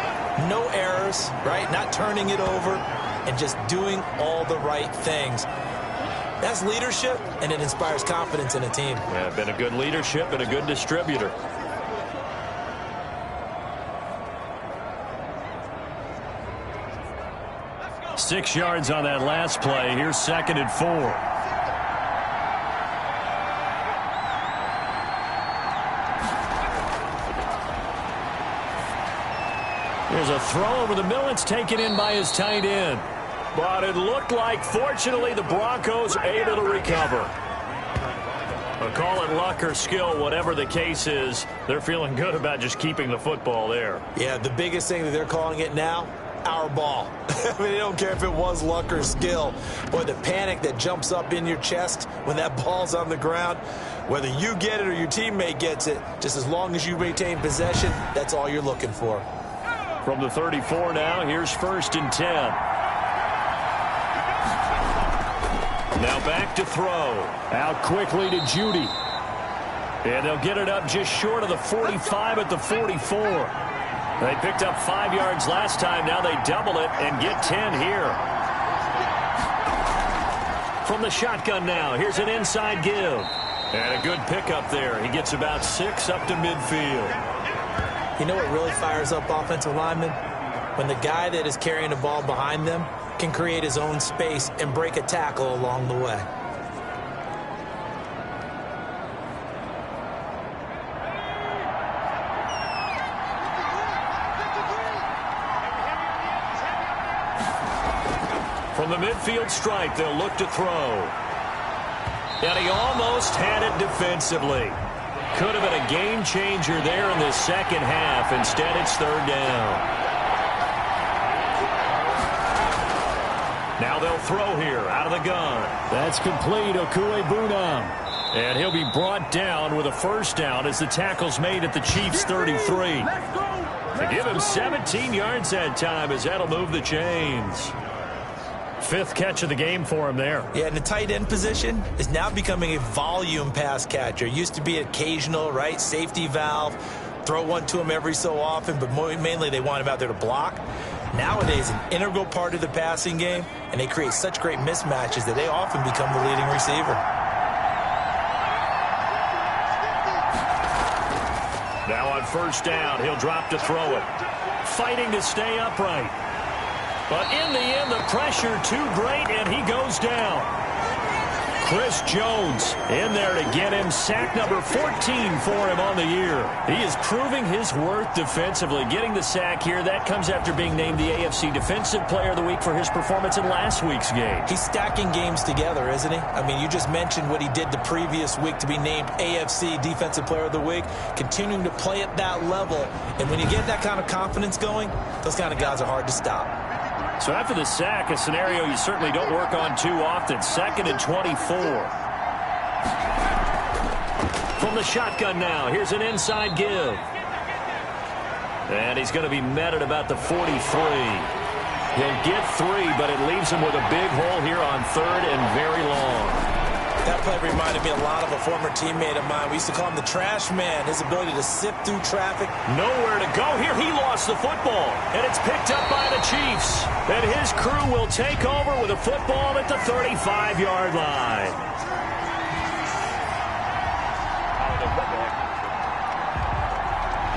no errors, right? Not turning it over, and just doing all the right things. That's leadership, and it inspires confidence in a team. Yeah, been a good leadership and a good distributor. Six yards on that last play. Here's 2nd and 4. There's a throw over the middle. It's taken in by his tight end. But it looked like, fortunately, the Broncos able to recover. But call it luck or skill, whatever the case is, they're feeling good about just keeping the football there. Yeah, the biggest thing that they're calling it now, our ball. I mean, they don't care if it was luck or skill. Boy, the panic that jumps up in your chest when that ball's on the ground, Whether you get it or your teammate gets it, just as long as you maintain possession, that's all you're looking for. From the 34 now, here's 1st and 10. Now back to throw. Out quickly to Judy. And they'll get it up just short of the 45 at the 44. They picked up 5 yards last time. Now they double it and get 10 here. From the shotgun now, here's an inside give. And a good pickup there. He gets about 6 up to midfield. You know what really fires up offensive linemen? When the guy that is carrying the ball behind them can create his own space and break a tackle along the way. From the midfield stripe, they'll look to throw. And he almost had it defensively. Could have been a game changer there in the second half. Instead, it's 3rd down. Now they'll throw here out of the gun. That's complete. Okuebunam. And he'll be brought down with a 1st down as the tackle's made at the Chiefs' 33. To give him 17 yards that time as that'll move the chains. 5th catch of the game for him there. Yeah, and the tight end position is now becoming a volume pass catcher. Used to be occasional, right? Safety valve. Throw one to him every so often, but mainly they want him out there to block. Nowadays, an integral part of the passing game, and they create such great mismatches that they often become the leading receiver. Now on 1st down, he'll drop to throw it. Fighting to stay upright. But in the end, the pressure too great, and he goes down. Chris Jones in there to get him sack number 14 for him on the year. He is proving his worth defensively. Getting the sack here, that comes after being named the AFC Defensive Player of the Week for his performance in last week's game. He's stacking games together, isn't he? I mean, you just mentioned what he did the previous week to be named AFC Defensive Player of the Week, continuing to play at that level. And when you get that kind of confidence going, those kind of guys are hard to stop. So after the sack, a scenario you certainly don't work on too often. 2nd and 24. From the shotgun now, here's an inside give. And he's going to be met at about the 43. He'll get 3, but it leaves him with a big hole here on 3rd and very long. That play reminded me a lot of a former teammate of mine. We used to call him the trash man. His ability to sift through traffic. Nowhere to go here. He lost the football, and it's picked up by the Chiefs. And his crew will take over with a football at the 35-yard line.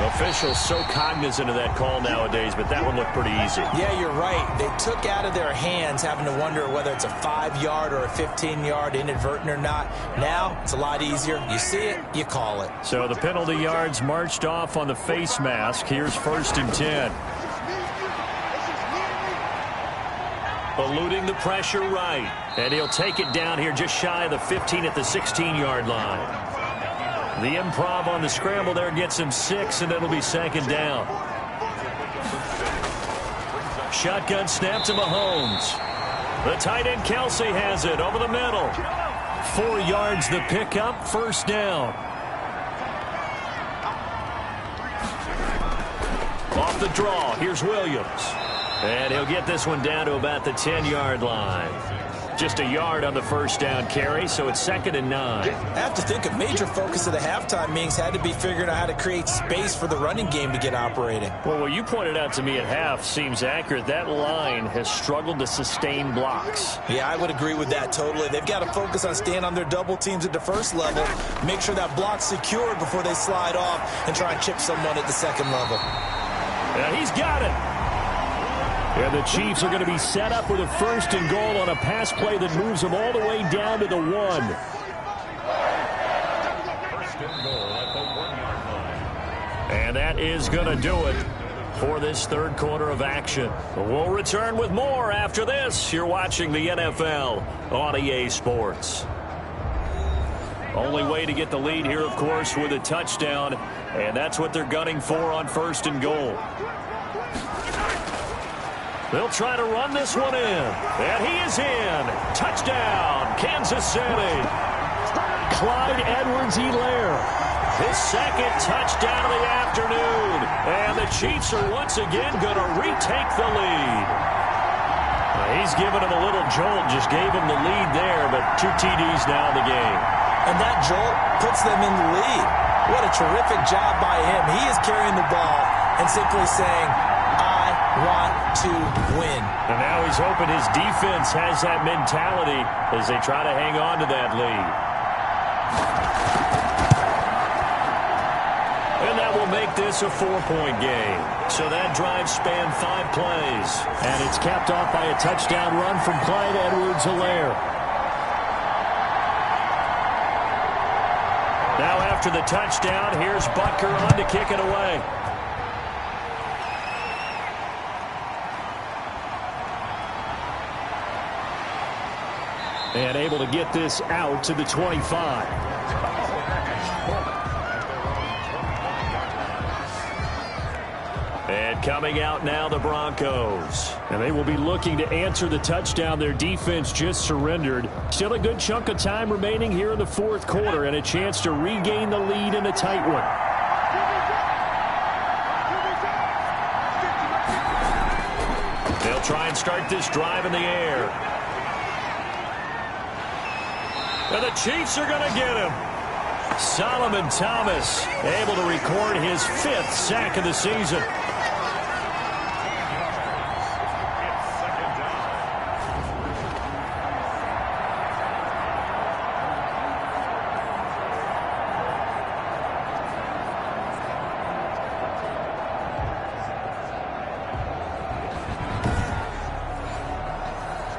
Officials so cognizant of that call nowadays, but that one looked pretty easy. Yeah, you're right. They took out of their hands having to wonder whether it's a 5-yard or a 15-yard, inadvertent or not. Now, it's a lot easier. You see it, you call it. So the penalty yards marched off on the face mask. Here's 1st and 10. Eluding the pressure right. And he'll take it down here just shy of the 15 at the 16-yard line. The improv on the scramble there gets him 6, and it'll be 2nd down. Shotgun snap to Mahomes. The tight end Kelsey has it over the middle. 4 yards the pickup, 1st down. Off the draw, here's Williams. And he'll get this one down to about the 10-yard line. Just a yard on the 1st down carry, so it's 2nd and 9. I have to think a major focus of the halftime meetings had to be figuring out how to create space for the running game to get operating. Well, what you pointed out to me at half seems accurate. That line has struggled to sustain blocks. Yeah, I would agree with that totally. They've got to focus on staying on their double teams at the 1st level, make sure that block's secured before they slide off and try and chip someone at the 2nd level. Yeah, he's got it. And the Chiefs are going to be set up with a 1st and goal on a pass play that moves them all the way down to the 1. And that is going to do it for this 3rd quarter of action. We'll return with more after this. You're watching the NFL on EA Sports. Only way to get the lead here, of course, with a touchdown. And that's what they're gunning for on 1st and goal. They'll try to run this one in. And he is in. Touchdown, Kansas City. Clyde Edwards-Helaire. His second touchdown of the afternoon. And the Chiefs are once again going to retake the lead. He's given him a little jolt, just gave him the lead there, but 2 TDs now in the game. And that jolt puts them in the lead. What a terrific job by him. He is carrying the ball and simply saying, I want to win. And now he's hoping his defense has that mentality as they try to hang on to that lead. And that will make this a 4-point game. So that drive spanned 5 plays. And it's capped off by a touchdown run from Clyde Edwards-Helaire. Now after the touchdown, here's Butker on to kick it away. And able to get this out to the 25. And coming out now, the Broncos. And they will be looking to answer the touchdown their defense just surrendered. Still a good chunk of time remaining here in the 4th quarter and a chance to regain the lead in a tight one. They'll try and start this drive in the air. And the Chiefs are going to get him. Solomon Thomas able to record his 5th sack of the season.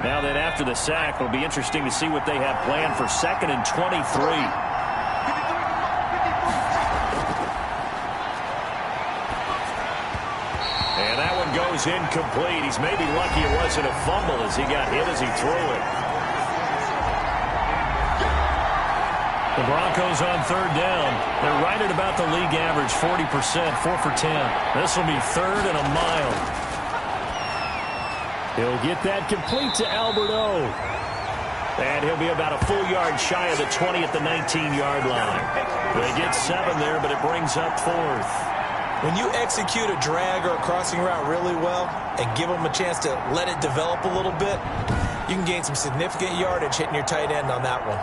Now that after the sack, it'll be interesting to see what they have planned for 2nd and 23. And that one goes incomplete. He's maybe lucky it wasn't a fumble as he got hit as he threw it. The Broncos on 3rd down. They're right at about the league average, 40%, 4 for 10. This will be 3rd and a mile. He'll get that complete to Alberto. And he'll be about a full yard shy of the 20 at the 19-yard line. They get 7 there, but it brings up 4th. When you execute a drag or a crossing route really well and give them a chance to let it develop a little bit, you can gain some significant yardage hitting your tight end on that one.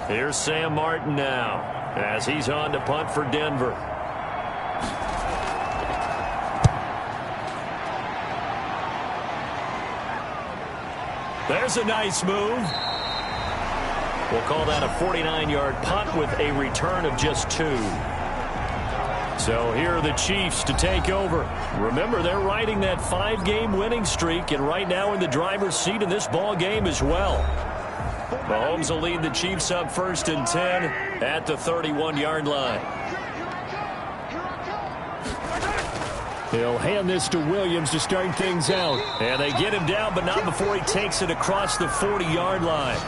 Here's Sam Martin now as he's on to punt for Denver. There's a nice move. We'll call that a 49-yard punt with a return of just 2. So here are the Chiefs to take over. Remember, they're riding that 5-game winning streak, and right now in the driver's seat in this ball game as well. Mahomes will lead the Chiefs up 1st and 10 at the 31-yard line. He'll hand this to Williams to start things out. And they get him down, but not before he takes it across the 40-yard line.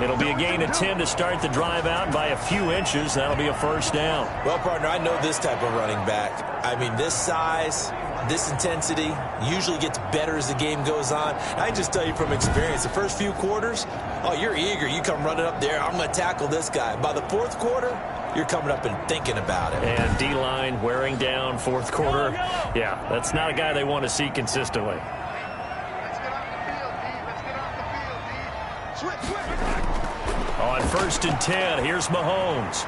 It'll be a gain of 10 to start the drive out by a few inches. That'll be a 1st down. Well, partner, I know this type of running back. I mean, this size, this intensity usually gets better as the game goes on. I can just tell you from experience, the first few quarters, oh, you're eager. You come running up there, I'm going to tackle this guy. By the 4th quarter, you're coming up and thinking about it. And D-line wearing down 4th quarter. Yeah, that's not a guy they want to see consistently. On 1st and 10, here's Mahomes.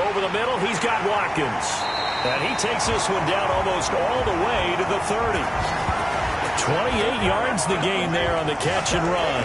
Over the middle, he's got Watkins. And he takes this one down almost all the way to the 30. 28 yards the gain there on the catch and run.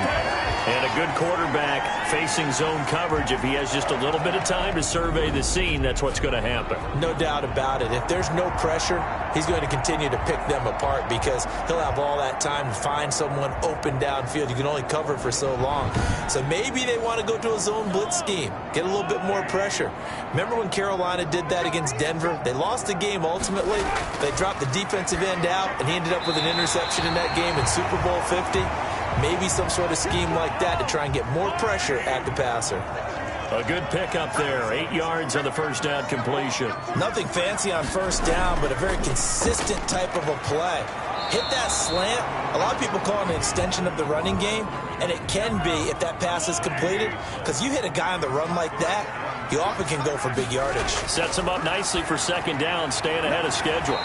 And a good quarterback facing zone coverage. If he has just a little bit of time to survey the scene, that's what's going to happen. No doubt about it. If there's no pressure, he's going to continue to pick them apart because he'll have all that time to find someone open downfield. You can only cover for so long. So maybe they want to go to a zone blitz scheme, get a little bit more pressure. Remember when Carolina did that against Denver? They lost the game ultimately. They dropped the defensive end out, and he ended up with an interception in that game in Super Bowl 50. Maybe some sort of scheme like that to try and get more pressure at the passer. A good pickup there. 8 yards on the 1st down completion. Nothing fancy on 1st down, but a very consistent type of a play. hit that slant. A lot of people call it an extension of the running game, and it can be if that pass is completed, because you hit a guy on the run like that, you often can go for big yardage. Sets him up nicely for second down, staying ahead of schedule.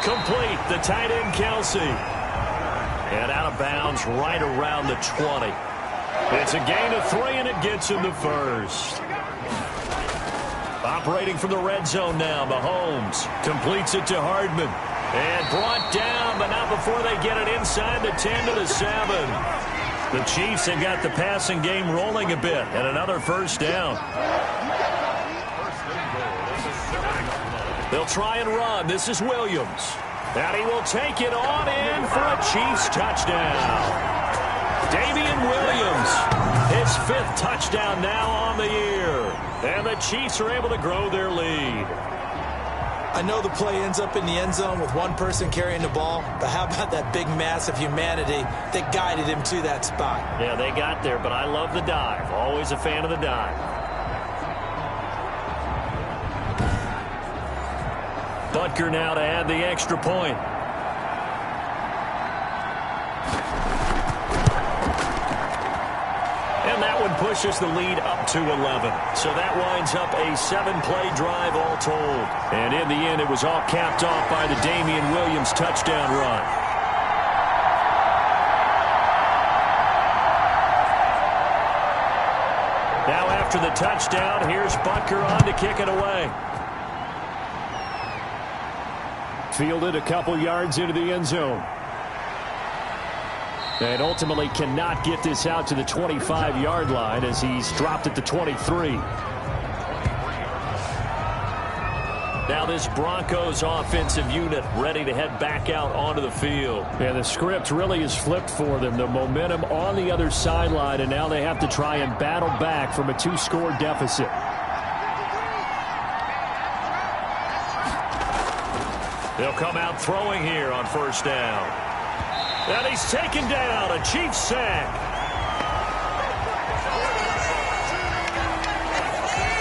Complete, the tight end, Kelsey. And out of bounds right around the 20. It's a gain of 3, and it gets him the first. Operating from the red zone now, Mahomes completes it to Hardman. And brought down, but not before they get it inside the 10 to the 7. The Chiefs have got the passing game rolling a bit, and another first down. They'll try and run. This is Williams. And he will take it on in for a Chiefs touchdown. Damian Williams, his 5th touchdown now on the year. And the Chiefs are able to grow their lead. I know the play ends up in the end zone with one person carrying the ball, but how about that big mass of humanity that guided him to that spot? Yeah, they got there, but I love the dive. Always a fan of the dive. Butker now to add the extra point. And that one pushes the lead up to 11. So that winds up a 7-play drive all told. And in the end, it was all capped off by the Damian Williams touchdown run. Now after the touchdown, here's Butker on to kick it away. Fielded a couple yards into the end zone. And ultimately cannot get this out to the 25-yard line as he's dropped at the 23. Now this Broncos offensive unit ready to head back out onto the field. And the script really is flipped for them. The momentum on the other sideline, and now they have to try and battle back from a 2-score deficit. They'll come out throwing here on first down. And he's taken down, a Chiefs sack.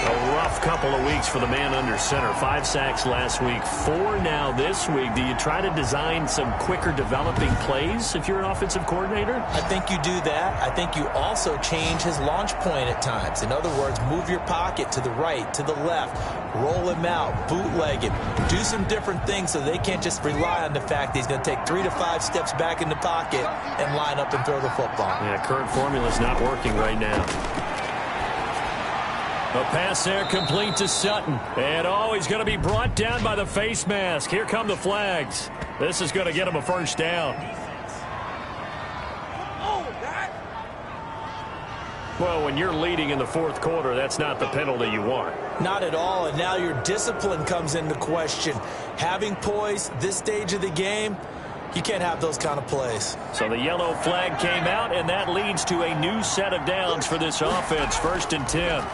A rough couple of weeks for the man under center. 5 sacks last week, 4 now this week. Do you try to design some quicker developing plays if you're an offensive coordinator? I think you do that. I think you also change his launch point at times. In other words, move your pocket to the right, to the left, roll him out, bootleg him, do some different things so they can't just rely on the fact that he's going to take 3 to 5 steps back in the pocket and line up and throw the football. Yeah, current formula is not working right now. A pass there complete to Sutton. And he's going to be brought down by the face mask. Here come the flags. This is going to get him a first down. Well, when you're leading in the 4th quarter, that's not the penalty you want. Not at all, and now your discipline comes into question. Having poise this stage of the game, you can't have those kind of plays. So the yellow flag came out, and that leads to a new set of downs for this offense. 1st and 10.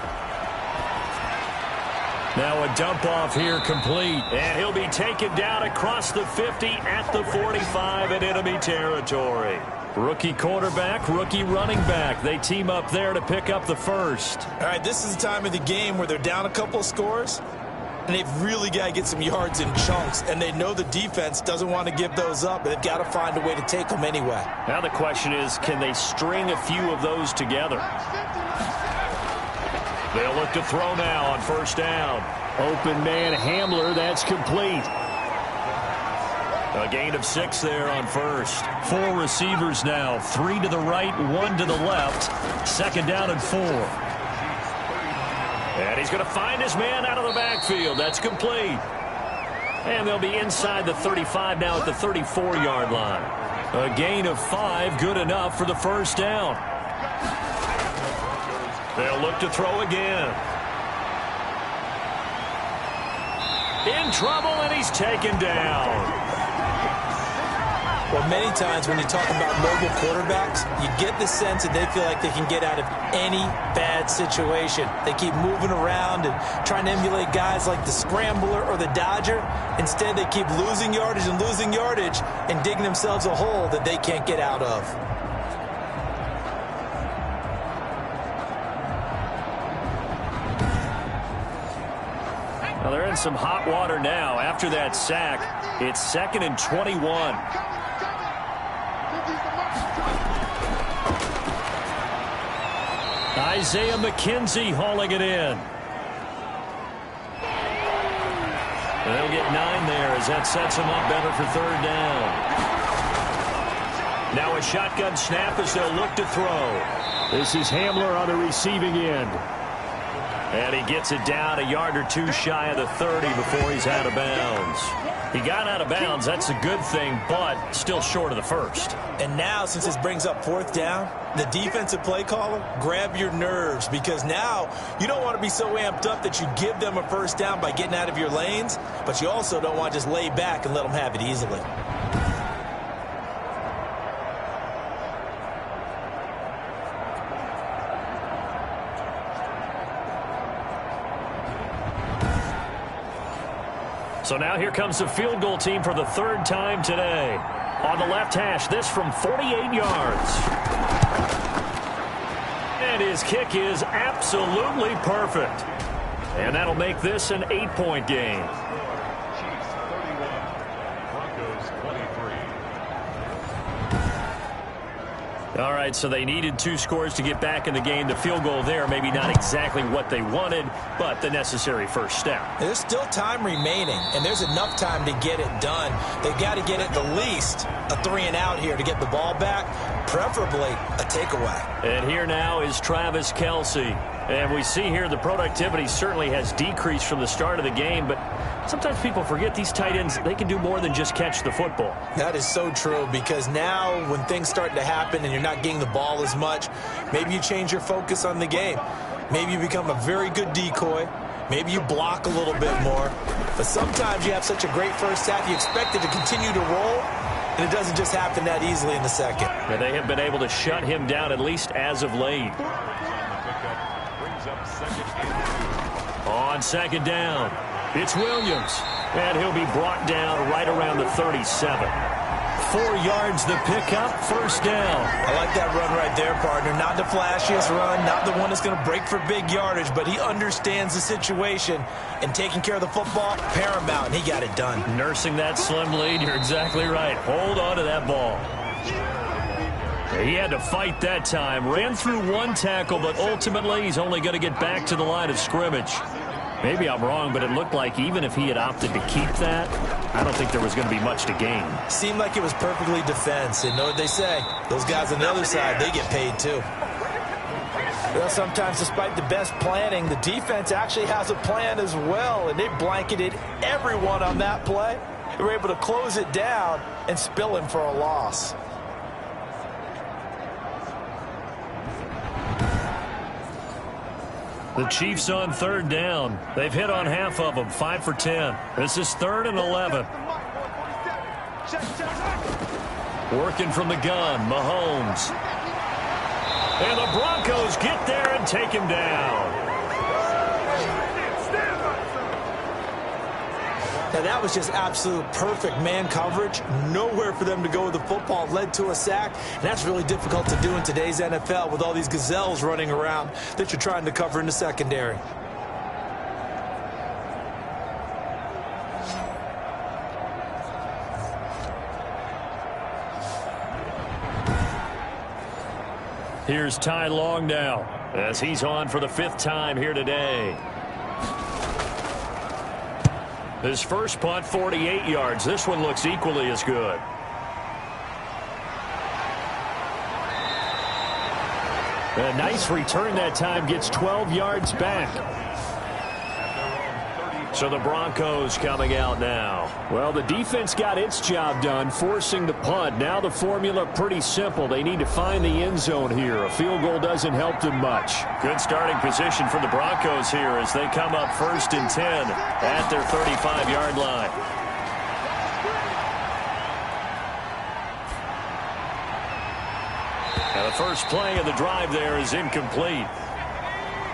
Now a dump off here complete. And he'll be taken down across the 50 at the 45 in enemy territory. Rookie quarterback, rookie running back. They team up there to pick up the first. All right, this is the time of the game where they're down a couple of scores, and they've really got to get some yards in chunks, and they know the defense doesn't want to give those up, but they've got to find a way to take them anyway. Now the question is, can they string a few of those together? They'll look to throw now on first down. Open man Hamler, that's complete. A gain of 6 there on first. 4 receivers now. 3 to the right, 1 to the left. 2nd down and 4. And he's going to find his man out of the backfield. That's complete. And they'll be inside the 35 now at the 34-yard line. A gain of 5, good enough for the first down. They'll look to throw again. In trouble, and he's taken down. Well, many times when you talk about mobile quarterbacks, you get the sense that they feel like they can get out of any bad situation. They keep moving around and trying to emulate guys like the Scrambler or the Dodger. Instead, they keep losing yardage and digging themselves a hole that they can't get out of. Well, they're in some hot water now. After that sack, it's 2nd and 21. Isaiah McKenzie hauling it in. They'll get 9 there as that sets them up better for 3rd down. Now a shotgun snap as they'll look to throw. This is Hamler on the receiving end. And he gets it down a yard or 2 shy of the 30 before he's out of bounds. He got out of bounds. That's a good thing, but still short of the first. And now, since this brings up 4th down, the defensive play caller, grab your nerves, because now you don't want to be so amped up that you give them a 1st down by getting out of your lanes, but you also don't want to just lay back and let them have it easily. So now here comes the field goal team for the 3rd time today. On the left hash, this from 48 yards. And his kick is absolutely perfect. And that'll make this an 8-point game. Chiefs 31, Broncos 23. All right, so they needed 2 scores to get back in the game. The field goal there, maybe not exactly what they wanted, but the necessary first step. There's still time remaining, and there's enough time to get it done. They've got to get at the least a 3-and-out here to get the ball back, preferably a takeaway. And here now is Travis Kelce. And we see here the productivity certainly has decreased from the start of the game, but sometimes people forget these tight ends, they can do more than just catch the football. That is so true, because now when things start to happen and you're not getting the ball as much, maybe you change your focus on the game. Maybe you become a very good decoy. Maybe you block a little bit more. But sometimes you have such a great first half, you expect it to continue to roll, and it doesn't just happen that easily in the second. And they have been able to shut him down, at least as of late. On 2nd down, it's Williams. And he'll be brought down right around the 37. 4 yards the pickup, 1st down. I like that run right there, partner. Not the flashiest run, not the one that's going to break for big yardage, but he understands the situation, and taking care of the football, paramount, and he got it done. Nursing that slim lead, you're exactly right. Hold on to that ball. He had to fight that time. Ran through 1 tackle, but ultimately he's only going to get back to the line of scrimmage. Maybe I'm wrong, but it looked like even if he had opted to keep that, I don't think there was going to be much to gain. Seemed like it was perfectly defense. And know what they say? Those guys on the other side, they get paid too. Well, sometimes despite the best planning, the defense actually has a plan as well, and they blanketed everyone on that play. They were able to close it down and spill him for a loss. The Chiefs on 3rd down. They've hit on half of them, 5 for 10. This is 3rd and 11. Working from the gun, Mahomes. And the Broncos get there and take him down. Now that was just absolute perfect man coverage. Nowhere for them to go with the football. Led to a sack. And that's really difficult to do in today's NFL with all these gazelles running around that you're trying to cover in the secondary. Here's Ty Long now as he's on for the 5th time here today. His first punt, 48 yards. This one looks equally as good. A nice return that time, gets 12 yards back. So the Broncos coming out now. Well, the defense got its job done, forcing the punt. Now the formula pretty simple. They need to find the end zone here. A field goal doesn't help them much. Good starting position for the Broncos here as they come up 1st and 10 at their 35-yard line. And the first play of the drive there is incomplete.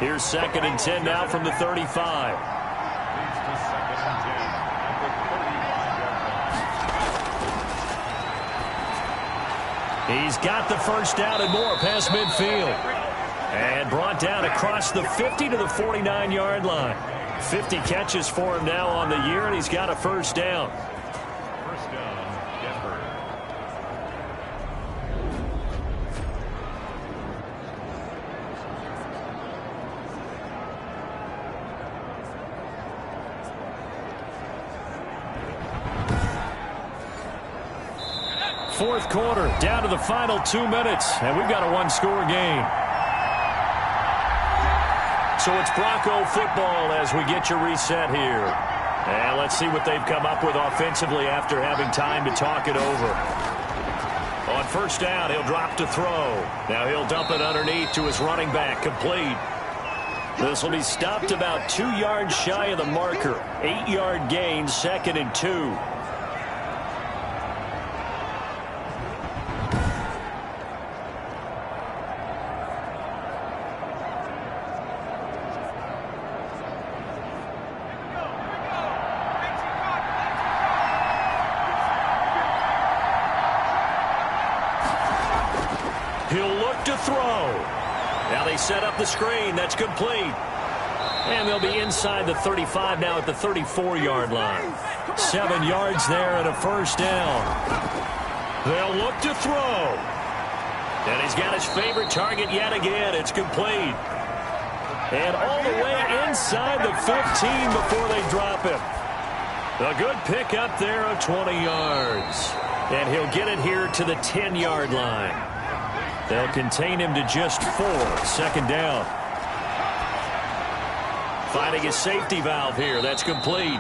Here's 2nd and 10 now from the 35. He's got the first down and more past midfield. And brought down across the 50 to the 49-yard line. 50 catches for him now on the year, and he's got a first down. First down, Denver. fourth quarter, down to the final 2 minutes, and we've got a one-score game. So it's Bronco football as we get you reset here. And let's see what they've come up with offensively after having time to talk it over. On first down, he'll drop to throw. Now he'll dump it underneath to his running back, complete. This will be stopped about 2 yards shy of the marker. 8-yard gain, 2nd and 2. He'll look to throw. Now they set up the screen. That's complete. And they'll be inside the 35 now at the 34-yard line. 7 yards there and a first down. They'll look to throw. And he's got his favorite target yet again. It's complete. And all the way inside the 15 before they drop him. A good pickup there of 20 yards. And he'll get it here to the 10-yard line. They'll contain him to just 4. 2nd down. Finding his safety valve here. That's complete.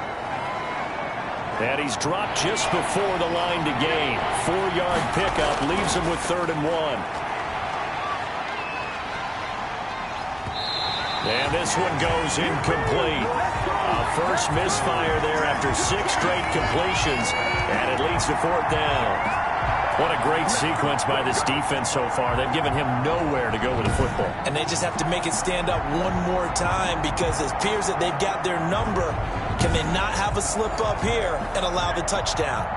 And he's dropped just before the line to gain. 4-yard pickup leaves him with 3rd and 1. And this one goes incomplete. A first misfire there after 6 straight completions. And it leads to 4th down. What a great sequence by this defense so far. They've given him nowhere to go with the football. And they just have to make it stand up one more time because it appears that they've got their number. Can they not have a slip up here and allow the touchdown?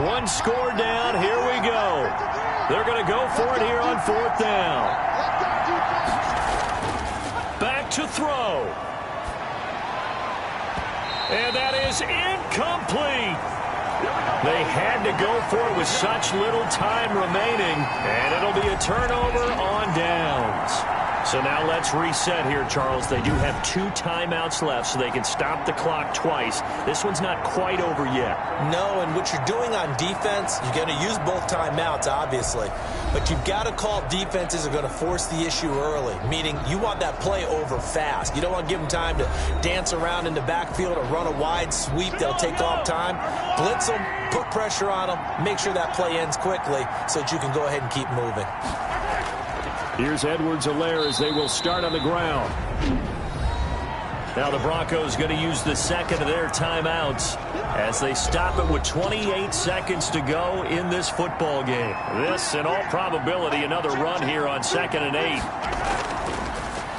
One score down. Here we go. They're going to go for it here on 4th down. Back to throw. And that is incomplete. They had to go for it with such little time remaining, and it'll be a turnover on downs. So now let's reset here, Charles. They do have 2 timeouts left, so they can stop the clock twice. This one's not quite over yet. No, and what you're doing on defense, you're going to use both timeouts, obviously. But you've got to call defenses are going to force the issue early, meaning you want that play over fast. You don't want to give them time to dance around in the backfield or run a wide sweep that'll take off time. Blitz them, put pressure on them, make sure that play ends quickly so that you can go ahead and keep moving. Here's Edwards-Helaire as they will start on the ground. Now the Broncos going to use the second of their timeouts as they stop it with 28 seconds to go in this football game. This, in all probability, another run here on 2nd and 8.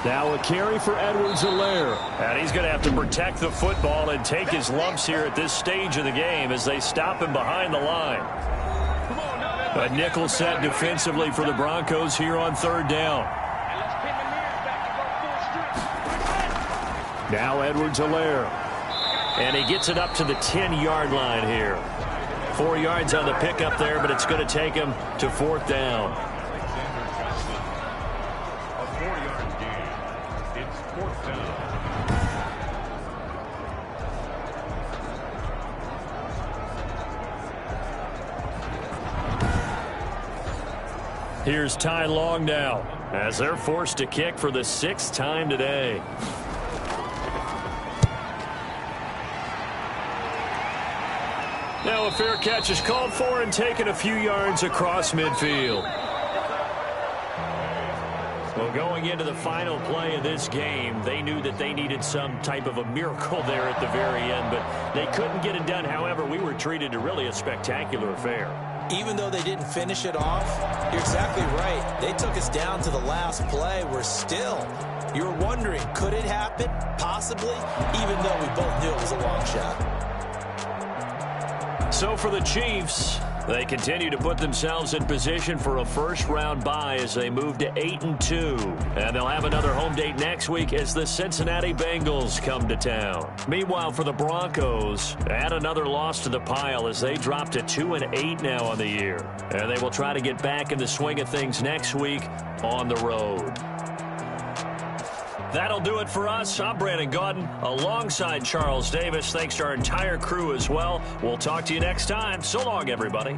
Now a carry for Edwards-Helaire. And he's going to have to protect the football and take his lumps here at this stage of the game as they stop him behind the line. A nickel set defensively for the Broncos here on 3rd down. Now Edwards-Helaire. And he gets it up to the 10-yard line here. 4 yards on the pickup there, but it's going to take him to 4th down. A 4-yard gain. It's 4th down. Here's Ty Long now as they're forced to kick for the 6th time today. Now a fair catch is called for and taken a few yards across midfield. Well, going into the final play of this game, they knew that they needed some type of a miracle there at the very end, but they couldn't get it done. However, we were treated to really a spectacular affair. Even though they didn't finish it off, you're exactly right. They took us down to the last play. We're still, you're wondering, could it happen? Possibly, even though we both knew it was a long shot. So for the Chiefs, they continue to put themselves in position for a first-round bye as they move to 8-2. And they'll have another home date next week as the Cincinnati Bengals come to town. Meanwhile, for the Broncos, add another loss to the pile as they drop to 2-8 now on the year. And they will try to get back in the swing of things next week on the road. That'll do it for us. I'm Brandon Gaudin alongside Charles Davis. Thanks to our entire crew as well. We'll talk to you next time. So long, everybody.